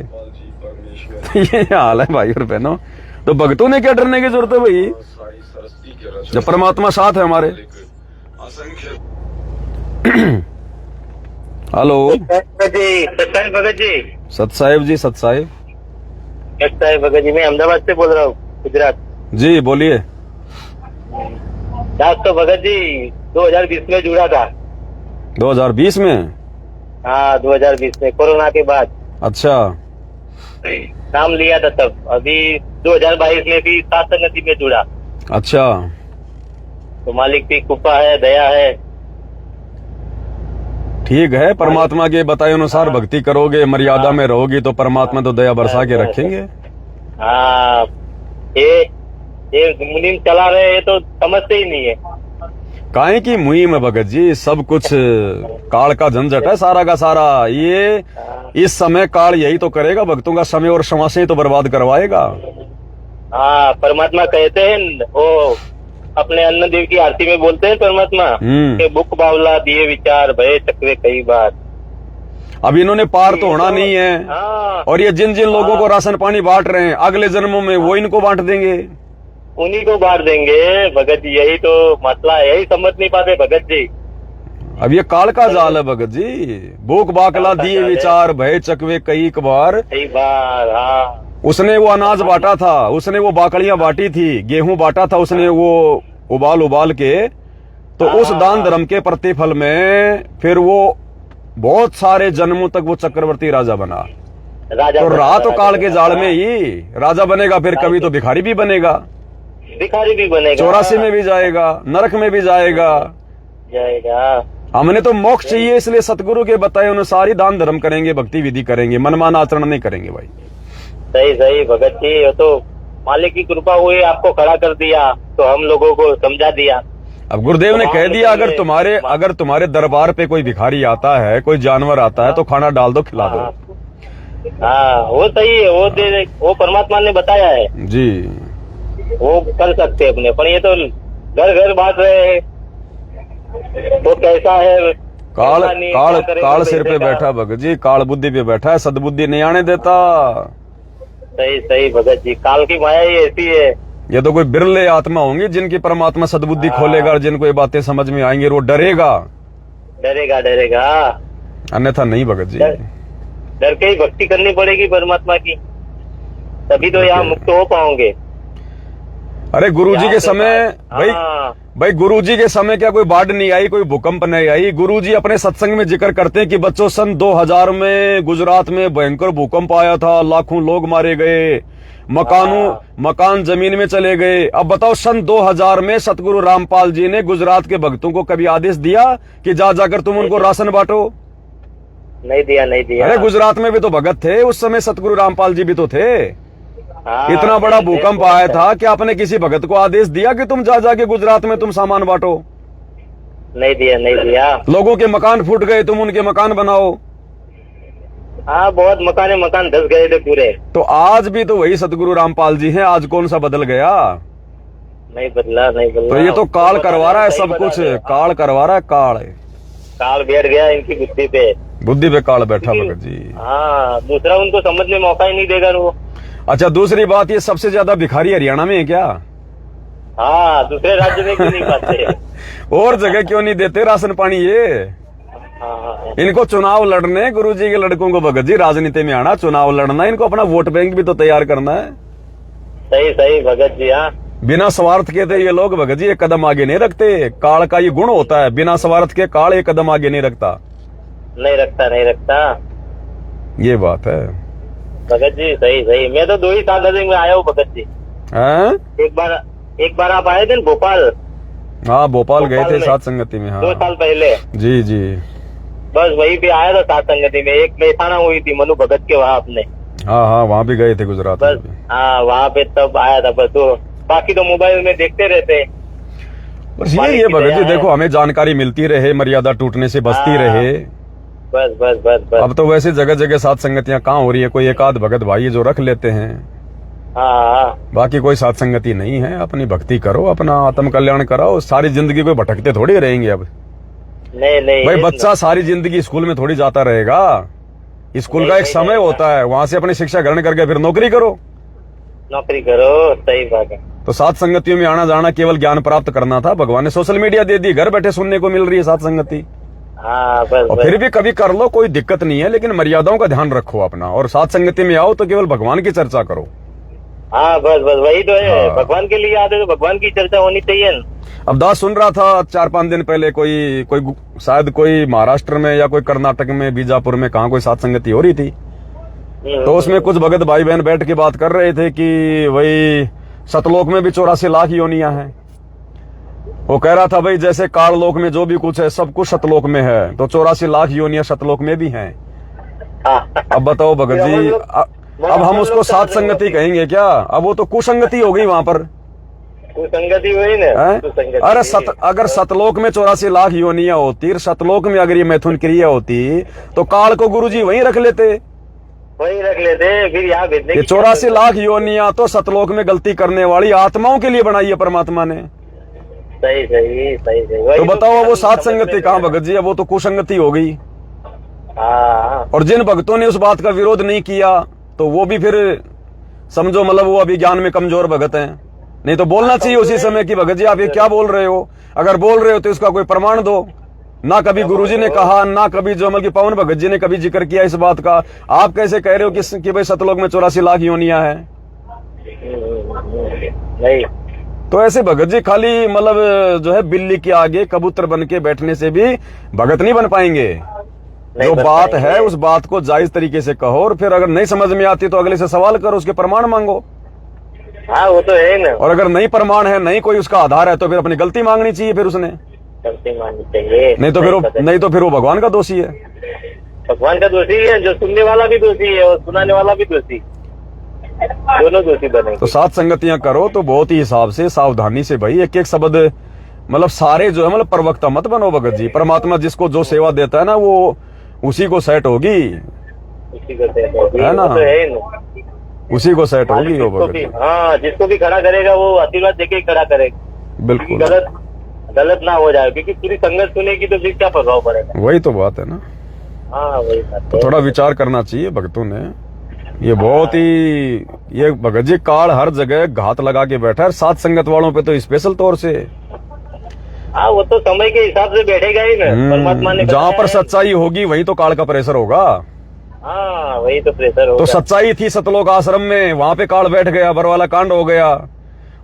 ये हाल है भाई और बहनों। तो भक्तों ने क्या डरने की जरूरत है भाई, जब परमात्मा साथ है हमारे। हेलो सत्साई भगत जी। सतसाहिब जी, सतसाहिब। सत्साई भगत जी, मैं अहमदाबाद से बोल रहा हूँ, गुजरात। जी बोलिए। तो भगत जी 2020 में जुड़ा था। 2020 में? हाँ 2020 में, कोरोना के बाद। अच्छा, नाम लिया था तब। अभी 2022 में भी सात संगति में जुड़ा। अच्छा। तो मालिक की कृपा है, दया है। ठीक है, परमात्मा के बताए अनुसार भक्ति करोगे, मर्यादा में रहोगी तो परमात्मा तो दया बरसा के रखेंगे। हाँ, ये मुनीम चला रहे हैं तो समझते ही नहीं है। काहे की मुहिम है भगत जी, सब कुछ काल का झंझट है सारा का सारा। ये इस समय काल यही तो करेगा, भक्तों का समय और श्वासें तो बर्बाद करवाएगा। हाँ, परमात्मा कहते हैं, वो अपने अन्न देव की आरती में बोलते हैं परमात्मा के बुक बावला दिए विचार भय चक्रे कई बार। अब इन्होंने पार तो होना नहीं है। हाँ, और ये जिन जिन लोगों को राशन पानी बांट रहे हैं, अगले जन्मों में वो इनको बांट देंगे, उन्हीं को बांट देंगे। भगत जी यही तो मसला है, यही समझ नहीं पाते भगत जी। अब ये काल का जाल है भगत जी। भूख बाकला दिए विचार भय चकवे कई बार। हाँ, उसने वो अनाज बांटा था, उसने वो बाकड़ियां बांटी थी, गेहूं बांटा था उसने, वो उबाल उबाल के। तो उस दान धर्म के प्रतिफल में फिर वो बहुत सारे जन्मों तक वो चक्रवर्ती राजा बना। राजा तो बना, रहा तो काल के जाल में ही राजा बनेगा, फिर कभी तो भिखारी भी बनेगा, भिखारी भी बनेगा, 84 में भी जाएगा, नरक में भी जाएगा। हमने तो मोक्ष चाहिए, इसलिए सतगुरु के बताए अनुसार ही दान धर्म करेंगे, भक्ति विधि करेंगे, मनमाना आचरण नहीं करेंगे भाई। सही सही भगत जी, ये तो मालिक की कृपा हुई, आपको खड़ा कर दिया तो हम लोगों को समझा दिया। अब गुरुदेव ने कह दिया, अगर तुम्हारे दरबार पे कोई भिखारी आता है, कोई जानवर आता है तो खाना डाल दो, खिला दो। हाँ, वो सही है, वो परमात्मा ने बताया है जी, वो कर सकते अपने। पर ये तो घर घर बांट रहे हैं, तो कैसा है? काल सिर पे बैठा भगत जी, काल बुद्धि पे बैठा है, सदबुद्धि नहीं आने देता। सही सही भगत जी, काल की माया ही ऐसी है। ये तो कोई बिरले आत्मा होंगे जिनकी परमात्मा सदबुद्धि खोलेगा और जिनको ये बातें समझ में आएंगे, वो डरेगा डरेगा, अन्यथा नहीं भगत जी। डर के ही भक्ति करनी पड़ेगी परमात्मा की, तभी तो यहाँ मुक्त हो पाओगे। अरे गुरुजी के समय भाई गुरुजी के समय क्या कोई बाढ़ नहीं आई, कोई भूकंप नहीं आई। गुरुजी अपने सत्संग में जिक्र करते हैं कि बच्चों सन 2000 में गुजरात में भयंकर भूकंप आया था, लाखों लोग मारे गए, मकान जमीन में चले गए। अब बताओ, सन 2000 में सतगुरु रामपाल जी ने गुजरात के भक्तों को कभी आदेश दिया कि जाकर तुम उनको राशन बांटो? नहीं दिया। अरे गुजरात में भी तो भगत थे उस समय, सतगुरु रामपाल जी भी तो थे। इतना बड़ा भूकंप आया था कि आपने किसी भगत को आदेश दिया कि तुम जाके गुजरात में तुम सामान बांटो? नहीं दिया, नहीं दिया। लोगों के मकान फूट गए, तुम उनके मकान बनाओ। हाँ, बहुत मकान धस गए थे पूरे। तो आज भी तो वही सतगुरु रामपाल जी हैं, आज कौन सा बदल गया? नहीं बदला, नहीं बदला। तो ये तो काल करवा रहा है सब कुछ, काल करवा रहा है, काल बैठ गया इनकी बुद्धि पे काल बैठा भगत जी। हाँ, दूसरा उनको समझने मौका ही नहीं देगा वो। अच्छा, दूसरी बात, ये सबसे ज्यादा भिखारी हरियाणा में है क्या? हाँ, दूसरे राज्य में क्यों नहीं पाते? और जगह क्यों नहीं देते राशन पानी ये? हाँ, इनको चुनाव लड़ने, गुरुजी के लड़कों को भगत जी राजनीति में आना, चुनाव लड़ना, इनको अपना वोट बैंक भी तो तैयार करना है। सही सही भगत जी। हाँ, बिना स्वार्थ के थे ये लोग भगत जी एक कदम आगे नहीं रखते। काल का ये गुण होता है, बिना स्वार्थ के काल एक कदम आगे नहीं रखता। नहीं रखता। ये बात है भगत जी, सही सही। मैं तो 2 ही साल में आया हूँ भगत जी। हैं? एक बार आप आए थे ना भोपाल। हाँ, भोपाल गए थे में। सात संगति में। हाँ, 2 साल पहले। जी जी। बस वहीं पे आया था सात संगति में। एक मेहसाना हुई थी मनु भगत के वहाँ अपने। हाँ हाँ, वहाँ भी गए थे गुजरात में बस भी। हाँ, वहाँ पे तब आया था। बस तो बाकी तो मोबाइल में देखते रहते। बस ये भगत जी देखो, हमें जानकारी मिलती रहे, मर्यादा टूटने से बचती रहे। बस बस बस बस। अब तो वैसे जगह जगह सात संगतियां कहाँ हो रही है, कोई एक आध भगत भाई है जो रख लेते हैं, हाँ, बाकी कोई सात संगति नहीं है। अपनी भक्ति करो, अपना आत्म कल्याण कराओ, सारी जिंदगी कोई भटकते थोड़ी रहेंगे। अब नहीं भाई, बच्चा सारी जिंदगी स्कूल में थोड़ी जाता रहेगा। स्कूल का एक समय होता है, वहां से अपनी शिक्षा ग्रहण करके फिर नौकरी करो। सही बात है। तो सात संगतियों में आना जाना केवल ज्ञान प्राप्त करना था। भगवान ने सोशल मीडिया दे दी, घर बैठे सुनने को मिल रही है सात संगति। हाँ, बस और फिर भी कभी कर लो, कोई दिक्कत नहीं है, लेकिन मर्यादाओं का ध्यान रखो अपना। और सात संगति में आओ तो केवल भगवान की चर्चा करो। हाँ, बस वही तो है। हाँ। भगवान के लिए आते तो भगवान की चर्चा होनी चाहिए ना। अब दास सुन रहा था 4-5 दिन पहले, कोई शायद कोई महाराष्ट्र में या कोई कर्नाटक में, बीजापुर में, कहाँ कोई सात संगति हो रही थी। तो उसमें कुछ भगत भाई बहन बैठ के बात कर रहे थे कि वही सतलोक में भी 84 लाख योनियां हैं। वो कह रहा था भाई, जैसे काल लोक में जो भी कुछ है सब कुछ सतलोक में है, तो 84 लाख योनियां सतलोक में भी हैं। अब बताओ भगत जी, अब हम उसको सात संगति कहेंगे क्या? अब वो तो कुसंगति हो गई वहां पर। कुसंगति हुई ना। अरे अगर सतलोक में 84 लाख योनियां होती, सतलोक में अगर ये मैथुन क्रिया होती, तो काल को गुरुजी वहीं रख लेते। फिर यहाँ भेजने की 84 लाख योनियां तो सतलोक में गलती करने वाली आत्माओं के लिए बनाई है परमात्मा ने। सही। तो बताओ वो सात संगति कहाँ भगत जी? वो तो कुसंगति हो गई। हाँ। और जिन भक्तों ने उस बात का विरोध नहीं किया, तो वो भी फिर समझो मतलब वो अभी ज्ञान में कमजोर भगत हैं। नहीं तो बोलना चाहिए उसी समय कि भगत जी आप ये क्या बोल रहे हो? अगर बोल रहे हो तो इसका कोई प्रमाण दो। ना कभी गुरुजी ने कहा, ना कभी जमल की पवन भगत जी ने कभी जिक्र किया इस बात का। आप कैसे कह रहे हो कि भाई सतलोक में 84 लाख योनियां हैं? नहीं। तो ऐसे भगत जी खाली मतलब जो है बिल्ली के आगे कबूतर बन के बैठने से भी भगत नहीं बन पाएंगे। जो बात है उस बात को जायज तरीके से कहो, और फिर अगर नहीं समझ में आती तो अगले से सवाल करो, उसके प्रमाण मांगो। हाँ, वो तो है ना। और अगर नहीं प्रमाण है, नहीं कोई उसका आधार है, तो फिर अपनी गलती मांगनी चाहिए फिर उसने। गलती माननी चाहिए। नहीं तो फिर वो भगवान का दोषी है। भगवान का दोषी है, जो सुनने वाला भी दोषी है और सुनाने वाला भी दोषी, दोनों दोषी बनेंगे। तो सात संगतियां करो तो बहुत ही हिसाब से, सावधानी से भाई, एक एक शब्द मतलब सारे जो है मतलब प्रवक्ता मत बनो भगत जी। परमात्मा जिसको जो सेवा देता है ना, वो उसी को सेट होगी, उसी को सेट होगी, है ना? तो है ना। उसी को सेट होगी वो भगत जी। हाँ, जिसको भी खड़ा करेगा वो आशीर्वाद देके ही खड़ा करेगा। बिल्कुल। गलत ना हो जाए, क्योंकि पूरी संगत सुनेगी तो फिर क्या प्रभाव पड़ेगा? वही तो बात है ना। हाँ, वही बात तो थोड़ा विचार करना चाहिए भक्तों ने। ये बहुत ही, ये भगत जी काल हर जगह घात लगा के बैठा है, सात संगत वालों पे तो स्पेशल तौर से। हाँ, वो तो समय के हिसाब से बैठेगा ही ना। परमात्मा ने जहाँ पर सच्चाई होगी वहीं तो काल का प्रेशर होगा। हाँ, वही तो प्रेशर होगा। तो सच्चाई थी सतलोक आश्रम में, वहां पे काल बैठ गया, बरवाला कांड हो गया।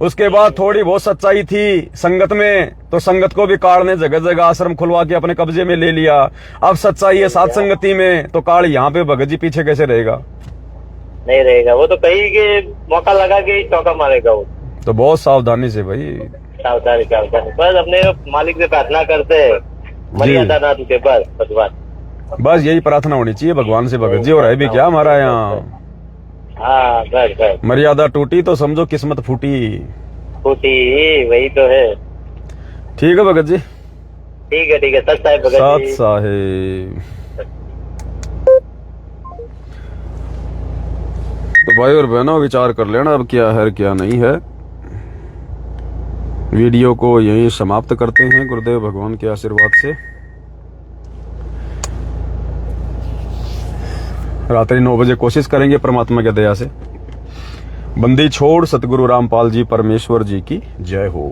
उसके बाद थोड़ी बहुत सच्चाई थी संगत में, तो संगत को भी काल ने जगह जगह आश्रम खुलवा के अपने कब्जे में ले लिया। अब सच्चाई है सात संगति में, तो काल यहाँ पे भगत जी पीछे कैसे रहेगा? नहीं रहेगा। वो तो कहीं के मौका लगा के ही चौका मारेगा वो। तो बहुत सावधानी से भाई, सावधानी। बस अपने मालिक से प्रार्थना करते हैं, मर्यादा ना टूटे भगवान। बस यही प्रार्थना होनी चाहिए भगवान से भगत जी। और है भी क्या हमारा यहाँ? हाँ, बस मर्यादा टूटी तो समझो किस्मत फूटी। वही तो है। ठीक है भगत जी। ठीक है सत साहिब भगत सत जी। साहिब। तो भाई और बहनों विचार कर लेना अब क्या है क्या नहीं है। वीडियो को यहीं समाप्त करते हैं गुरुदेव भगवान के आशीर्वाद से। रात्रि 9 बजे कोशिश करेंगे परमात्मा की दया से। बंदी छोड़ सतगुरु रामपाल जी परमेश्वर जी की जय हो।